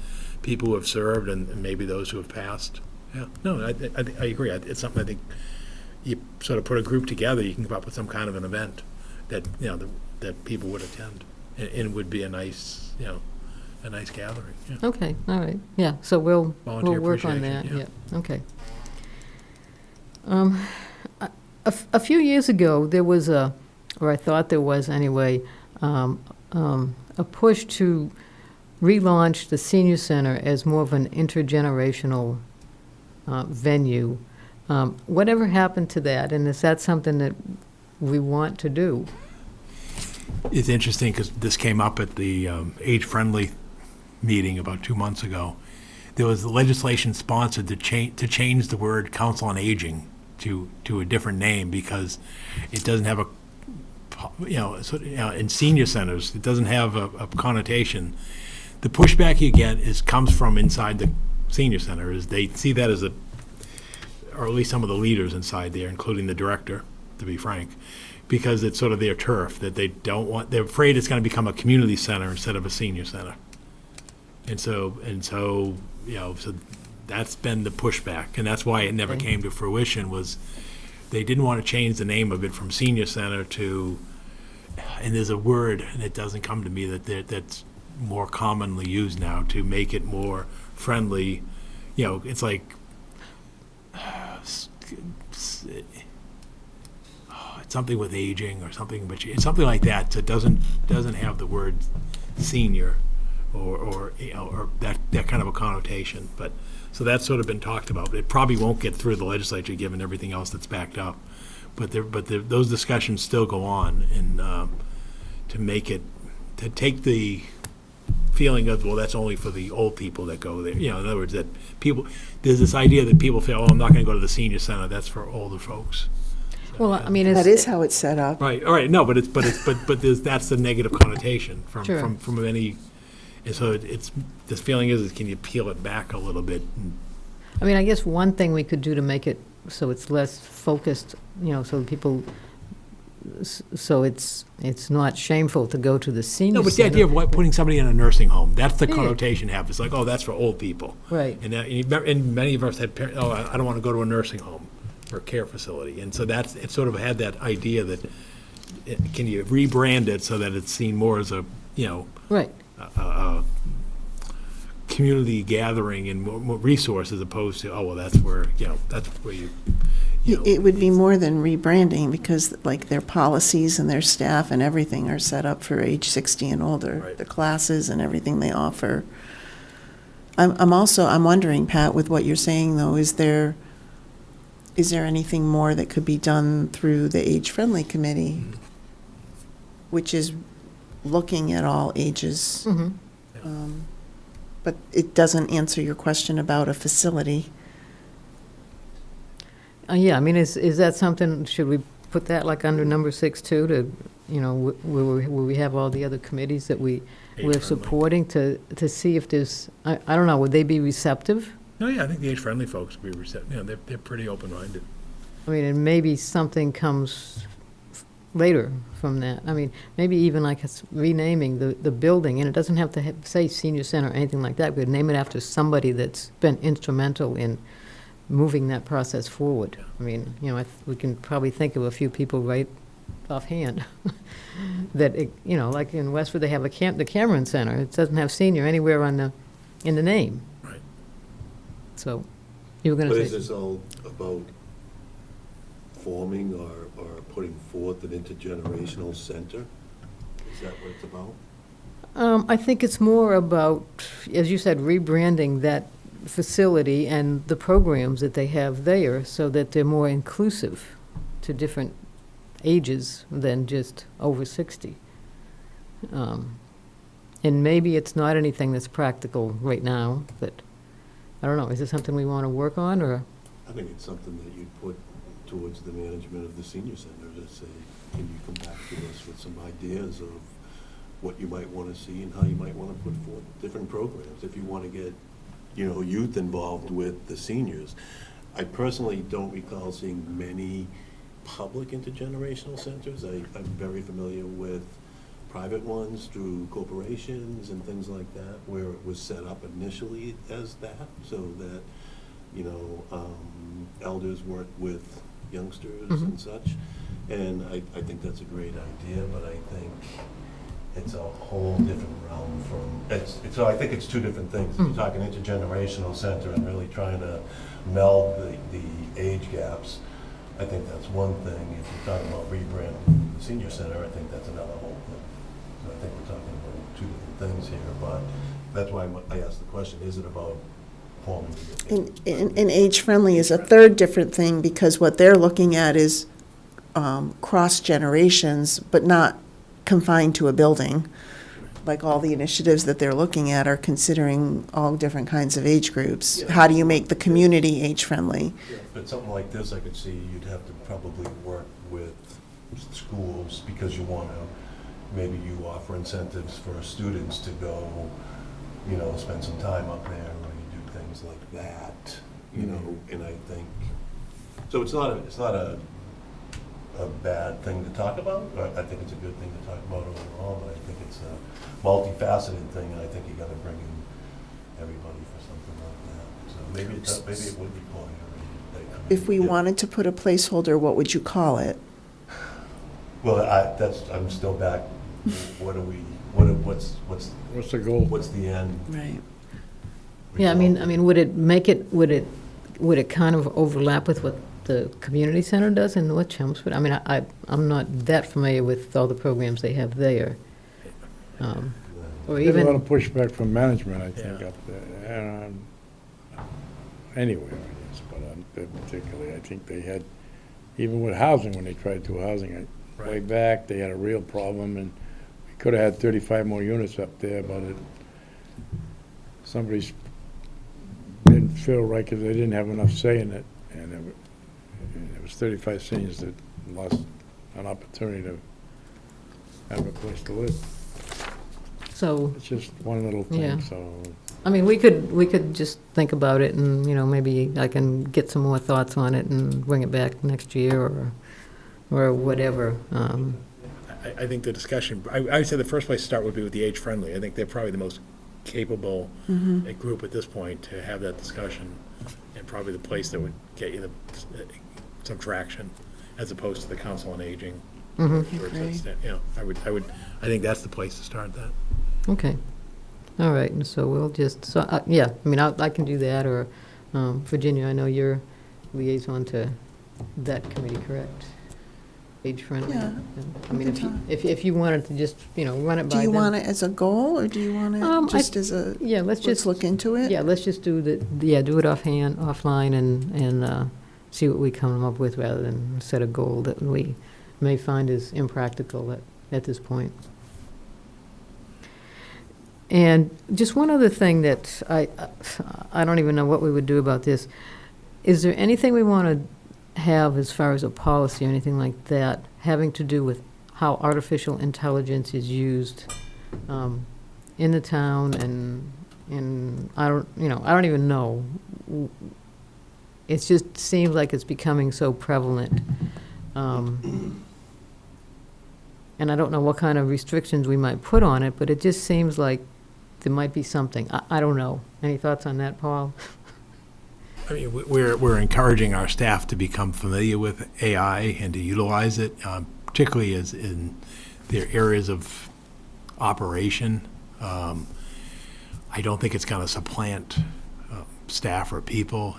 people who have served and maybe those who have passed. Yeah, no, I agree. It's something I think you sort of put a group together, you can come up with some kind of an event that, that people would attend. And it would be a nice, a nice gathering, yeah. Okay, all right, yeah, so we'll Volunteer work on that, appreciation, yeah, okay. A few years ago, there was or I thought there was anyway, a push to relaunch the senior center as more of an intergenerational venue. Whatever happened to that, and is that something that we want to do? It's interesting because this came up at the age-friendly meeting about 2 months ago. There was legislation sponsored to change the word council on aging to a different name because it doesn't have in senior centers, it doesn't have a connotation. The pushback you get comes from inside the senior center, is they see that as or at least some of the leaders inside there, including the director, to be frank, because it's sort of their turf that they don't want. They're afraid it's going to become a community center instead of a senior center. And so so that's been the pushback, and that's why it never Okay. came to fruition. Was they didn't want to change the name of it from senior center to, and there's a word, and it doesn't come to me that's more commonly used now to make it more friendly. It's like it's something with aging or something, but it's something like that. So it doesn't have the word senior or that kind of a connotation. But so that's sort of been talked about. It probably won't get through the legislature given everything else that's backed up. But those discussions still go on, and to take the feeling of, well, that's only for the old people that go there. You know, in other words, that people, there's this idea that people feel, oh, I'm not going to go to the senior center, that's for older folks. Well, I mean, That is it's, how it's set up. Right, all right, no, but that's the negative connotation Sure. from any, and so it's, this feeling is can you peel it back a little bit? I mean, I guess one thing we could do to make it so it's less focused, you know, so people, so it's not shameful to go to the senior No, but the center. idea of putting somebody in a nursing home, that's the Yeah. connotation have. It's like, oh, that's for old people. Right. And many of us had parents, oh, I don't want to go to a nursing home or a care facility. And so it sort of had that idea that, can you rebrand it so that it's seen more as a, you know, Right. a community gathering and more resource as opposed to, oh, well, that's where, you know, that's where you know. It would be more than rebranding, because like their policies and their staff and everything are set up for age 60 and older. Right. The classes and everything they offer. I'm wondering, Pat, with what you're saying though, is there anything more that could be done through the age-friendly committee, which is looking at all ages? Mhm. But it doesn't answer your question about a facility. Yeah, I mean, is that something, should we put that like under number 6 too, to, you know, where we have all the other committees that we're Age-friendly. supporting to see if there's, I don't know, would they be receptive? No, yeah, I think the age-friendly folks would be receptive, you know, they're pretty open-minded. I mean, and maybe something comes later from that. I mean, maybe even like it's renaming the building, and it doesn't have to say senior center or anything like that. We could name it after somebody that's been instrumental in moving that process forward. I mean, you know, we can probably think of a few people right offhand that, you know, like in Westford, they have the Cameron Center. It doesn't have senior anywhere in the name. Right. So, you were going But to is say, this all about forming or putting forth an intergenerational center? Is that what it's about? I think it's more about, as you said, rebranding that facility and the programs that they have there so that they're more inclusive to different ages than just over 60. And maybe it's not anything that's practical right now, but I don't know, is this something we want to work on, or? I think it's something that you'd put towards the management of the senior center to say, can you come back to us with some ideas of what you might want to see and how you might want to put forth different programs if you want to get, you know, youth involved with the seniors. I personally don't recall seeing many public intergenerational centers. I'm very familiar with private ones through corporations and things like that, where it was set up initially as that, so that, you know, elders work with youngsters and such. And I think that's a great idea, but I think it's a whole different realm from, so I think it's two different things. If you're talking intergenerational center and really trying to meld the age gaps, I think that's one thing. If you're talking about rebranding the senior center, I think that's another whole thing. So I think we're talking about two different things here, but that's why I asked the question, is it about forming? And age-friendly is a third different thing, because what they're looking at is cross-generations, but not confined to a building. Like all the initiatives that they're looking at are considering all different kinds of age groups. Yeah. How do you make the community age-friendly? But something like this, I could see you'd have to probably work with schools, because you want to, maybe you offer incentives for students to go, you know, spend some time up there, or you do things like that, you know, and I think, so it's not a bad thing to talk about. I think it's a good thing to talk about overall, but I think it's a multifaceted thing, and I think you gotta bring in everybody for something like that. So maybe it would be cool. If we wanted to put a placeholder, what would you call it? Well, I'm still back, what's What's the goal? what's the end? Right. Yeah, I mean, would it kind of overlap with what the community center does in North Chelmsford? I mean, I'm not that familiar with all the programs they have there. Or There's a lot even, of pushback from management, I think, Yeah. up there. And, anywhere, I guess, but particularly, I think they had, even with housing, when they tried to do housing, way Right. back, they had a real problem, and we could have had 35 more units up there, but somebody's didn't feel right because they didn't have enough say in it, and it was 35 seniors that lost an opportunity to have a place to live. So, It's just one little Yeah. thing, so. I mean, we could just think about it and, maybe I can get some more thoughts on it and bring it back next year or whatever. I think the discussion, I would say the first place to start would be with the age-friendly. I think they're probably the most capable group at this point to have that discussion, and probably the place that would get you some traction, as opposed to the Council on Aging. Mhm. Where it's- Agree. I think that's the place to start that. Okay. All right, and so we'll just, yeah, I mean, I can do that, or Virginia, I know you're liaison to that committee, correct? Age friendly? Yeah, I mean, we can if you wanted to just, run it by Do you them. want it as a goal, or do you want I- it just as a, Yeah, let's let's just, look into it? yeah, let's just do do it offline and see what we come up with rather than set a goal that we may find is impractical at this point. And just one other thing that I don't even know what we would do about this. Is there anything we want to have as far as a policy or anything like that having to do with how artificial intelligence is used in the town and I don't even know. It just seems like it's becoming so prevalent. And I don't know what kind of restrictions we might put on it, but it just seems like there might be something. I don't know. Any thoughts on that, Paul? I mean, we're encouraging our staff to become familiar with AI and to utilize it, particularly as in their areas of operation. I don't think it's going to supplant staff or people,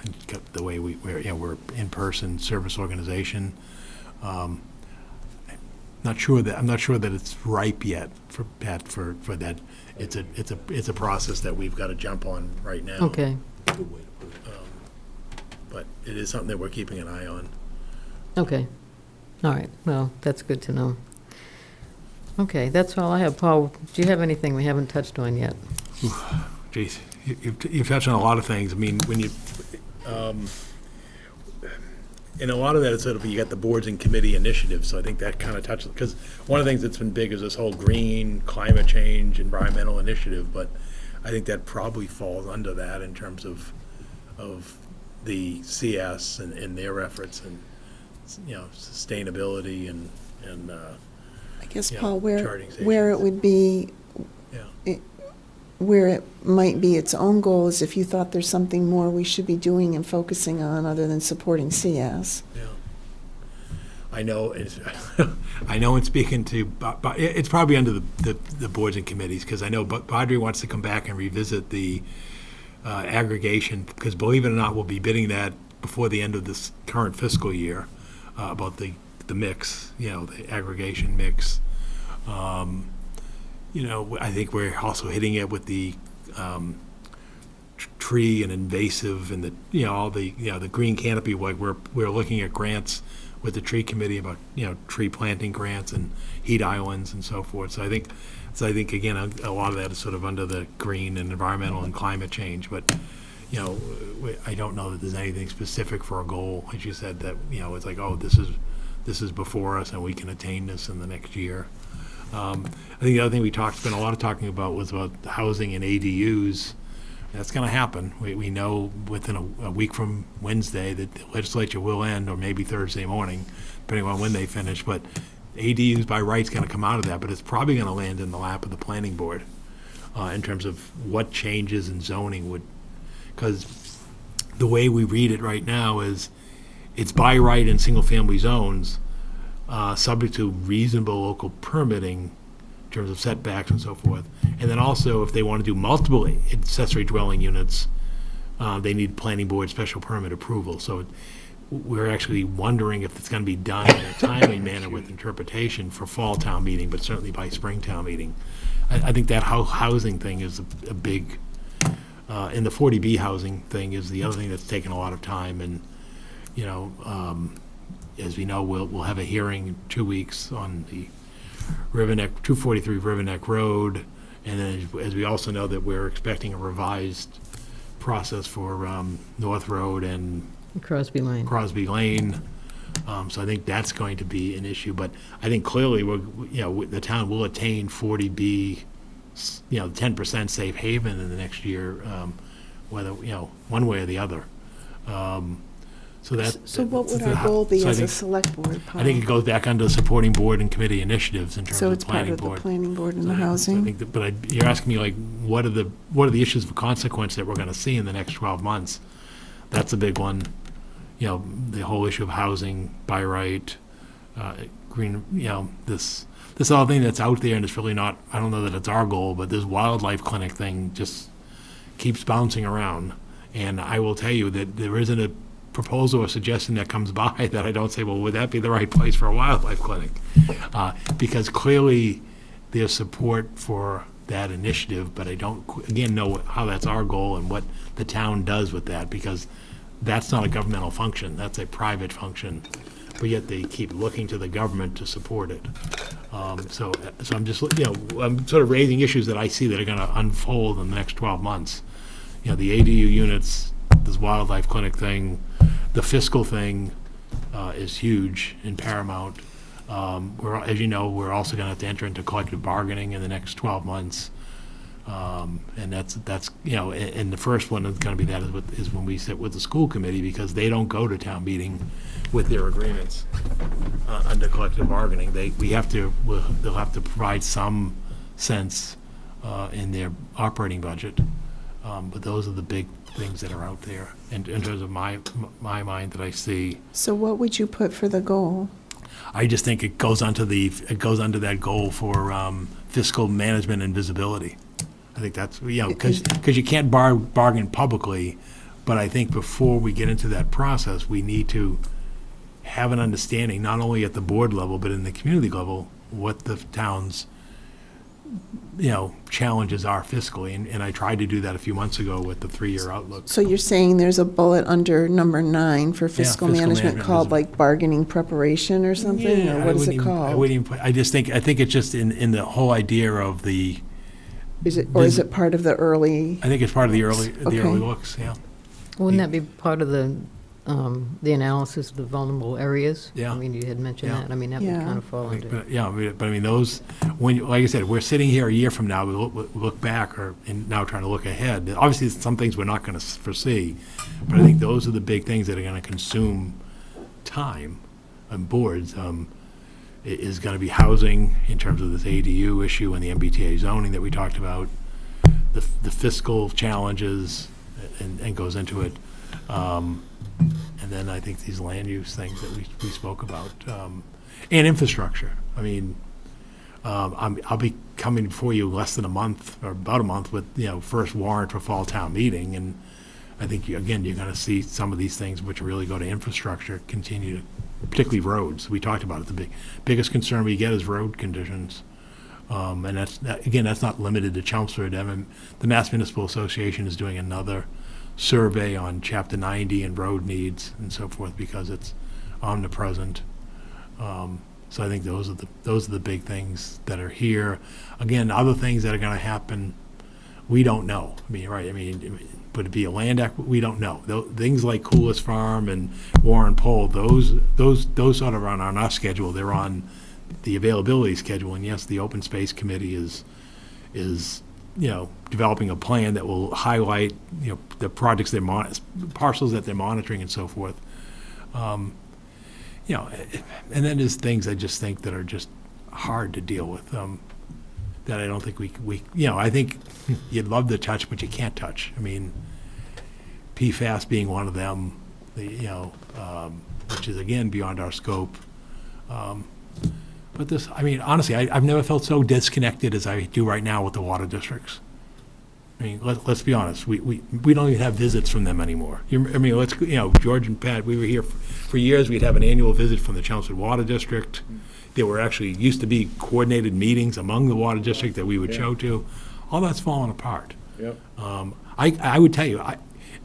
the way we're in-person service organization. I'm not sure that it's ripe yet for that. It's a process that we've got to jump on right now. Okay. But it is something that we're keeping an eye on. Okay. All right. Well, that's good to know. Okay, that's all I have. Paul, do you have anything we haven't touched on yet? Geez, you've touched on a lot of things. I mean, when you, and a lot of that is sort of, you got the boards and committee initiatives, so I think that kind of touches, because one of the things that's been big is this whole green, climate change, environmental initiative, but I think that probably falls under that in terms of the CS and their efforts and, sustainability and I guess, Yeah, Paul, where charging it would be, yeah. where it might be its own goal is if you thought there's something more we should be doing and focusing on other than supporting CS. Yeah. I know, in speaking to, but it's probably under the boards and committees, because I know Badri wants to come back and revisit the aggregation, because believe it or not, we'll be bidding that before the end of this current fiscal year, about the mix, the aggregation mix. I think we're also hitting it with the tree and invasive and all the green canopy. Like we're looking at grants with the tree committee about tree planting grants and heat islands and so forth. So I think again a lot of that is sort of under the green and environmental and climate change. But I don't know that there's anything specific for a goal, as you said, that it's like, oh, this is before us and we can attain this in the next year. I think the other thing we spent a lot of talking about was about housing and ADUs. That's going to happen. We know within a week from Wednesday that the legislature will end, or maybe Thursday morning, depending on when they finish. But ADUs by right's going to come out of that, but it's probably going to land in the lap of the planning board in terms of what changes in zoning would, because the way we read it right now is it's by right in single-family zones, subject to reasonable local permitting in terms of setbacks and so forth. And then also, if they want to do multiple accessory dwelling units, they need planning board special permit approval. So we're actually wondering if it's going to be done in a timely manner with interpretation for fall town meeting, but certainly by spring town meeting. I think that housing thing is a big, and the 40B housing thing is the other thing that's taken a lot of time. And, as we know, we'll have a hearing in 2 weeks on the 243 River Neck Road, And then, as we also know, that we're expecting a revised process for North Road and Crosby Lane. Crosby Lane. So I think that's going to be an issue. But I think clearly, the town will attain 40B, 10% safe haven in the next year, whether, one way or the other. So what would our goal be so I as a think- select board, Paul? I think it goes back under supporting board and committee initiatives in terms So of it's part planning of the board. planning board and So the I housing? think that- But you're asking me, like, what are the issues of consequence that we're going to see in the next 12 months? That's a big one. The whole issue of housing by right, green, this other thing that's out there, and it's really not, I don't know that it's our goal, but this wildlife clinic thing just keeps bouncing around. And I will tell you that there isn't a proposal or suggestion that comes by that I don't say, well, would that be the right place for a wildlife clinic? Because clearly there's support for that initiative, but I don't, again, know how that's our goal and what the town does with that, because that's not a governmental function, that's a private function, but yet they keep looking to the government to support it. So I'm just, I'm sort of raising issues that I see that are gonna unfold in the next 12 months. The ADU units, this wildlife clinic thing, the fiscal thing is huge and paramount. As you know, we're also gonna have to enter into collective bargaining in the next 12 months. And that's and the first one is going to be is when we sit with the school committee, because they don't go to town meeting with their agreements under collective bargaining. They'll have to provide some sense in their operating budget. But those are the big things that are out there in terms of my mind that I see. So what would you put for the goal? I just think it goes under that goal for fiscal management and visibility. I think that's, because you can't bargain publicly, but I think before we get into that process, we need to have an understanding, not only at the board level, but in the community level, what the town's, challenges are fiscally. And I tried to do that a few months ago with the 3-year outlook. So you're saying there's a bullet under number 9 for fiscal fiscal management management called is- like bargaining preparation or something? Yeah, Or what is I it wouldn't called? even I think it's just in the whole idea of the, Or is it part of the early? I think it's part of the early Okay. looks, yeah. Wouldn't that be part of the analysis of the vulnerable areas? Yeah. I mean, you had mentioned Yeah. that. I mean, that would Yeah. kind of fall under. But I mean, those, like I said, we're sitting here a year from now, we look back, and now trying to look ahead. Obviously, some things we're not going to foresee, but I think those are the big things that are going to consume time on boards. Is going to be housing in terms of this ADU issue and the MBTA zoning that we talked about, the fiscal challenges, and goes into it. And then I think these land use things that we spoke about, and infrastructure. I mean, I'll be coming before you less than a month, or about a month, with, first warrant for fall town meeting, and I think, you're going to see some of these things which really go to infrastructure continue to, particularly roads. We talked about it, the biggest concern we get is road conditions. And that's not limited to Chelmsford. I mean, the Mass Municipal Association is doing another survey on Chapter 90 and road needs and so forth, because it's omnipresent. So I think those are the big things that are here. Again, other things that are going to happen, we don't know. I mean, right? I mean, would it be a land we don't know. Things like Coolest Farm and Warren Pole, those sort of are on our schedule. They're on the availability schedule. And yes, the Open Space Committee is developing a plan that will highlight, the projects parcels that they're monitoring and so forth. And then there's things I just think that are just hard to deal with, that I don't think we I think you'd love to touch, but you can't touch. I mean, PFAS being one of them, which is, again, beyond our scope. But this, I mean, honestly, I've never felt so disconnected as I do right now with the water districts. I mean, let's be honest, we don't even have visits from them anymore. George and Pat, we were here for years. We'd have an annual visit from the Chelmsford Water District. There were actually, used to be coordinated meetings among the water district that we would show to. All that's fallen apart. Yep. I would tell you,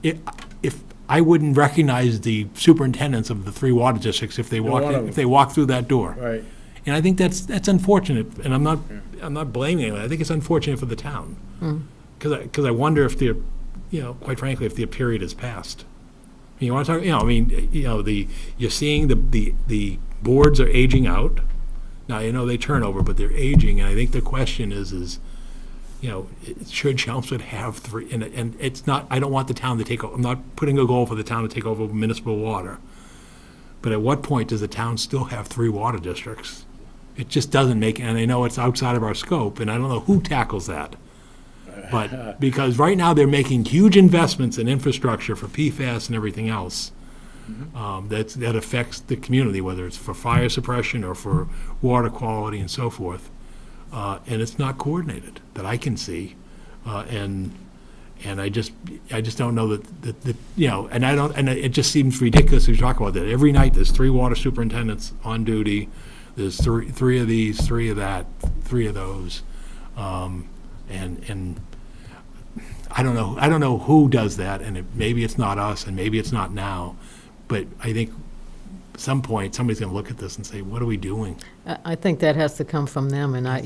if I wouldn't recognize the superintendents of the 3 water districts if they walked through that door. Right. And I think that's unfortunate, and I'm not blaming anyone. I think it's unfortunate for the town. Because I wonder if the, quite frankly, if the period has passed. You want to talk, you're seeing the boards are aging out. Now, they turn over, but they're aging, and I think the question is, should Chelmsford have three, and it's not, I don't want the town to take, I'm not putting a goal for the town to take over municipal water. But at what point does the town still have 3 water districts? It just doesn't make, and I know it's outside of our scope, and I don't know who tackles that. But, because right now they're making huge investments in infrastructure for PFAS and everything else. That affects the community, whether it's for fire suppression or for water quality and so forth. And it's not coordinated, that I can see. And I just don't know that and it just seems ridiculous to talk about that. Every night, there's 3 water superintendents on duty. There's three of these, 3 of that, 3 of those. And I don't know who does that, and maybe it's not us, and maybe it's not now. But I think at some point, somebody's going to look at this and say, what are we doing? I think that has to come from them, and I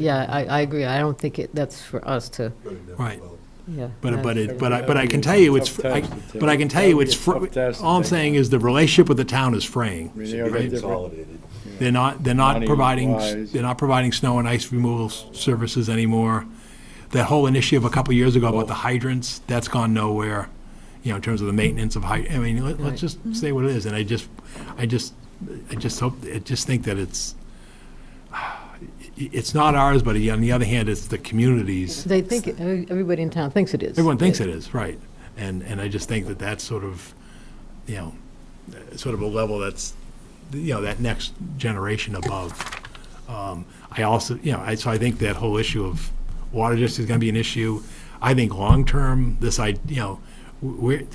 agree. I don't think that's for us to, Right. yeah. But I can tell you it's, but I can tell you it's, all I'm saying is the relationship with the town is fraying. Consolidated. They're not providing, Money-wise. they're not providing snow and ice removal services anymore. That whole initiative a couple years ago about the hydrants, that's gone nowhere, in terms of the maintenance of let's just say what it is. And I just think that it's not ours, but on the other hand, it's the communities. They think, everybody in town thinks it is. Everyone thinks it is, right. And I just think that that's sort of, sort of a level that's, that next generation above. I also, so I think that whole issue of water district is going to be an issue. I think long-term, the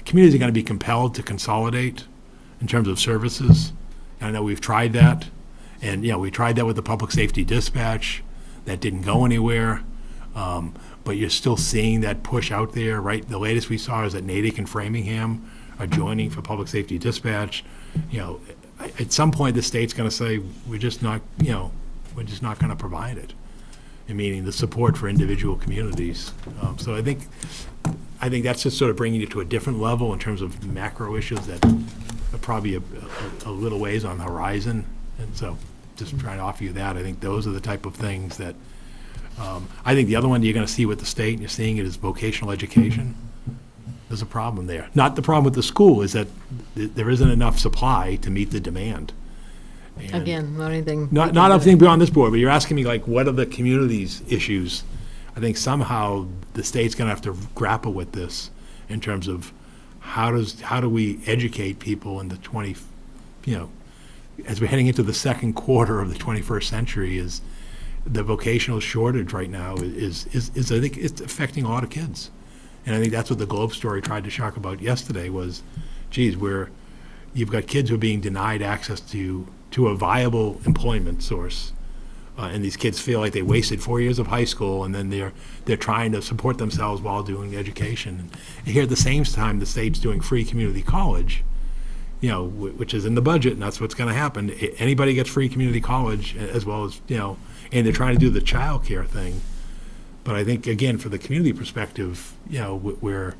communities are going to be compelled to consolidate in terms of services. I know we've tried that, and, we tried that with the public safety dispatch. That didn't go anywhere. But you're still seeing that push out there, right? The latest we saw is that Natick and Framingham are joining for public safety dispatch. At some point, the state's going to say, we're just not going to provide it. Meaning the support for individual communities. So I think that's just sort of bringing it to a different level in terms of macro issues that are probably a little ways on the horizon. And so just trying to offer you that. I think those are the type of things that, I think the other one you're going to see with the state, and you're seeing it, is vocational education. There's a problem there. Not the problem with the school, is that there isn't enough supply to meet the demand. And Again, not anything. Not everything beyond this board, but you're asking me, like, what are the community's issues? I think somehow the state's gonna have to grapple with this in terms of how do we educate people in the as we're heading into the second quarter of the 21st century, is the vocational shortage right now is I think it's affecting a lot of kids. And I think that's what the Globe story tried to talk about yesterday was, geez, you've got kids who are being denied access to a viable employment source. And these kids feel like they wasted 4 years of high school, and then they're trying to support themselves while doing education. And here at the same time, the state's doing free community college, which is in the budget, and that's what's going to happen. Anybody gets free community college, as well as, and they're trying to do the child care thing. But I think, again, for the community perspective, we're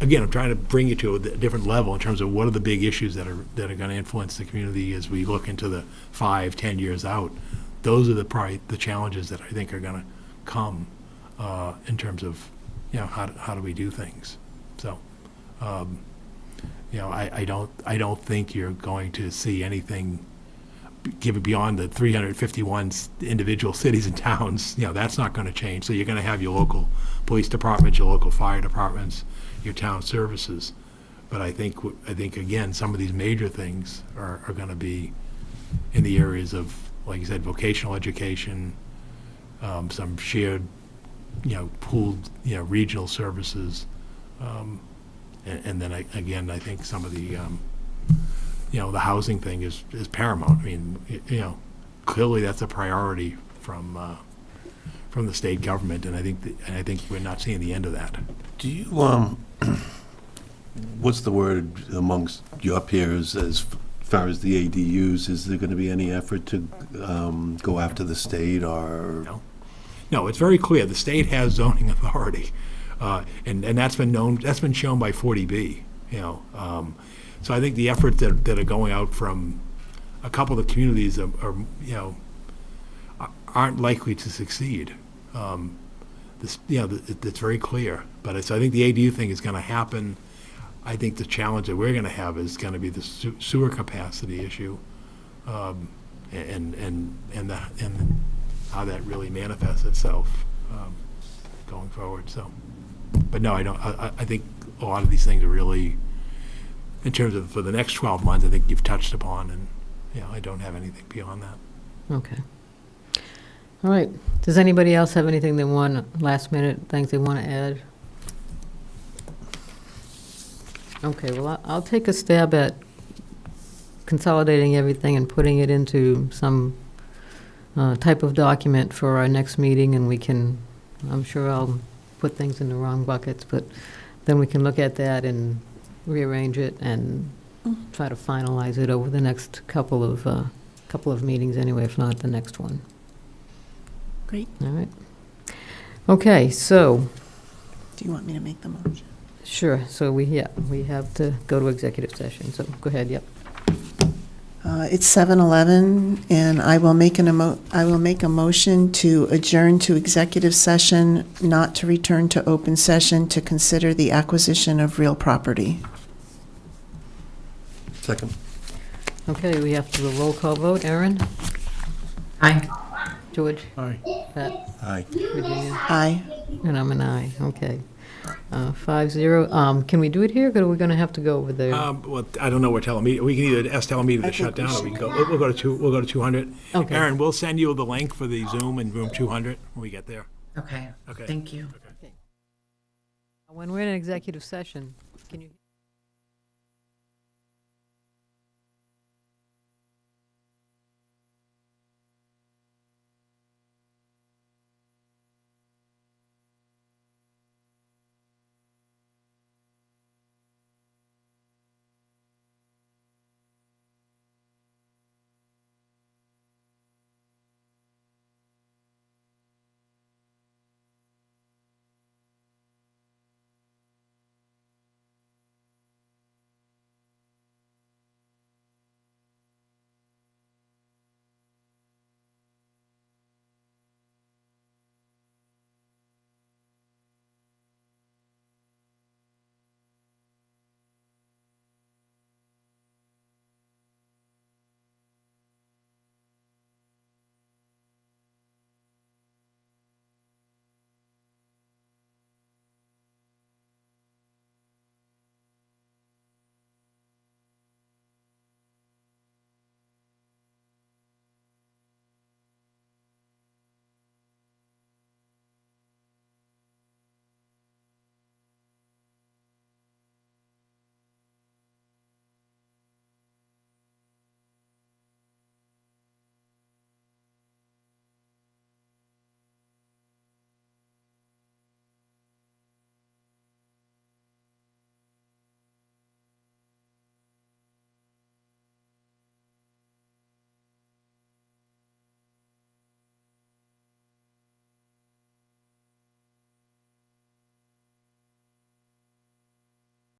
again, I'm trying to bring you to a different level in terms of what are the big issues that are going to influence the community as we look into the 5-10 years out. Those are probably the challenges that I think are going to come in terms of how do we do things. So I don't think you're going to see anything given beyond the 351 individual cities and towns. That's not going to change. So you're going to have your local police departments, your local fire departments, your town services. But I think again, some of these major things are going to be in the areas of, like you said, vocational education, some shared, pooled, regional services, and then again, I think some of the the housing thing is paramount. I mean, clearly that's a priority from the state government, and I think we're not seeing the end of that. Do you, what's the word amongst your peers as far as the ADUs, is there going to be any effort to go after the state or? No. No, it's very clear. The state has zoning authority, and that's been known. That's been shown by 40B. So I think the efforts that are going out from a couple of the communities aren't likely to succeed. It's very clear. But I think the ADU thing is going to happen. I think the challenge that we're going to have is going to be the sewer capacity issue, and how that really manifests itself going forward. So, but no, I don't. I think a lot of these things are really, in terms of for the next 12 months, I think you've touched upon, and I don't have anything beyond that. Okay. All right. Does anybody else have anything they want, last minute things they want to add? Okay, well, I'll take a stab at consolidating everything and putting it into some type of document for our next meeting, and I'm sure I'll put things in the wrong buckets, but then we can look at that and rearrange it and try to finalize it over the next couple of meetings anyway, if not the next one. Great. All right. Okay, so, Do you want me to make the motion? sure, so we have to go to executive session, so go ahead, yep. It's 7:11, and I will make a motion to adjourn to executive session, not to return to open session, to consider the acquisition of real property. Second. Okay, we have to do a roll call vote. Aaron? Aye. George? Aye. Pat? Aye. Virginia? Aye. And I'm an aye, okay. 5-0. Can we do it here, or are we going to have to go over there? Well, I don't know where telemedia. We can either ask telemedia I to shut think we down, or we should. can go. We'll go to 200. Okay. Aaron, we'll send you the link for the Zoom in room 200 when we get there. Okay. Okay. Thank you. When we're in an executive session, can you?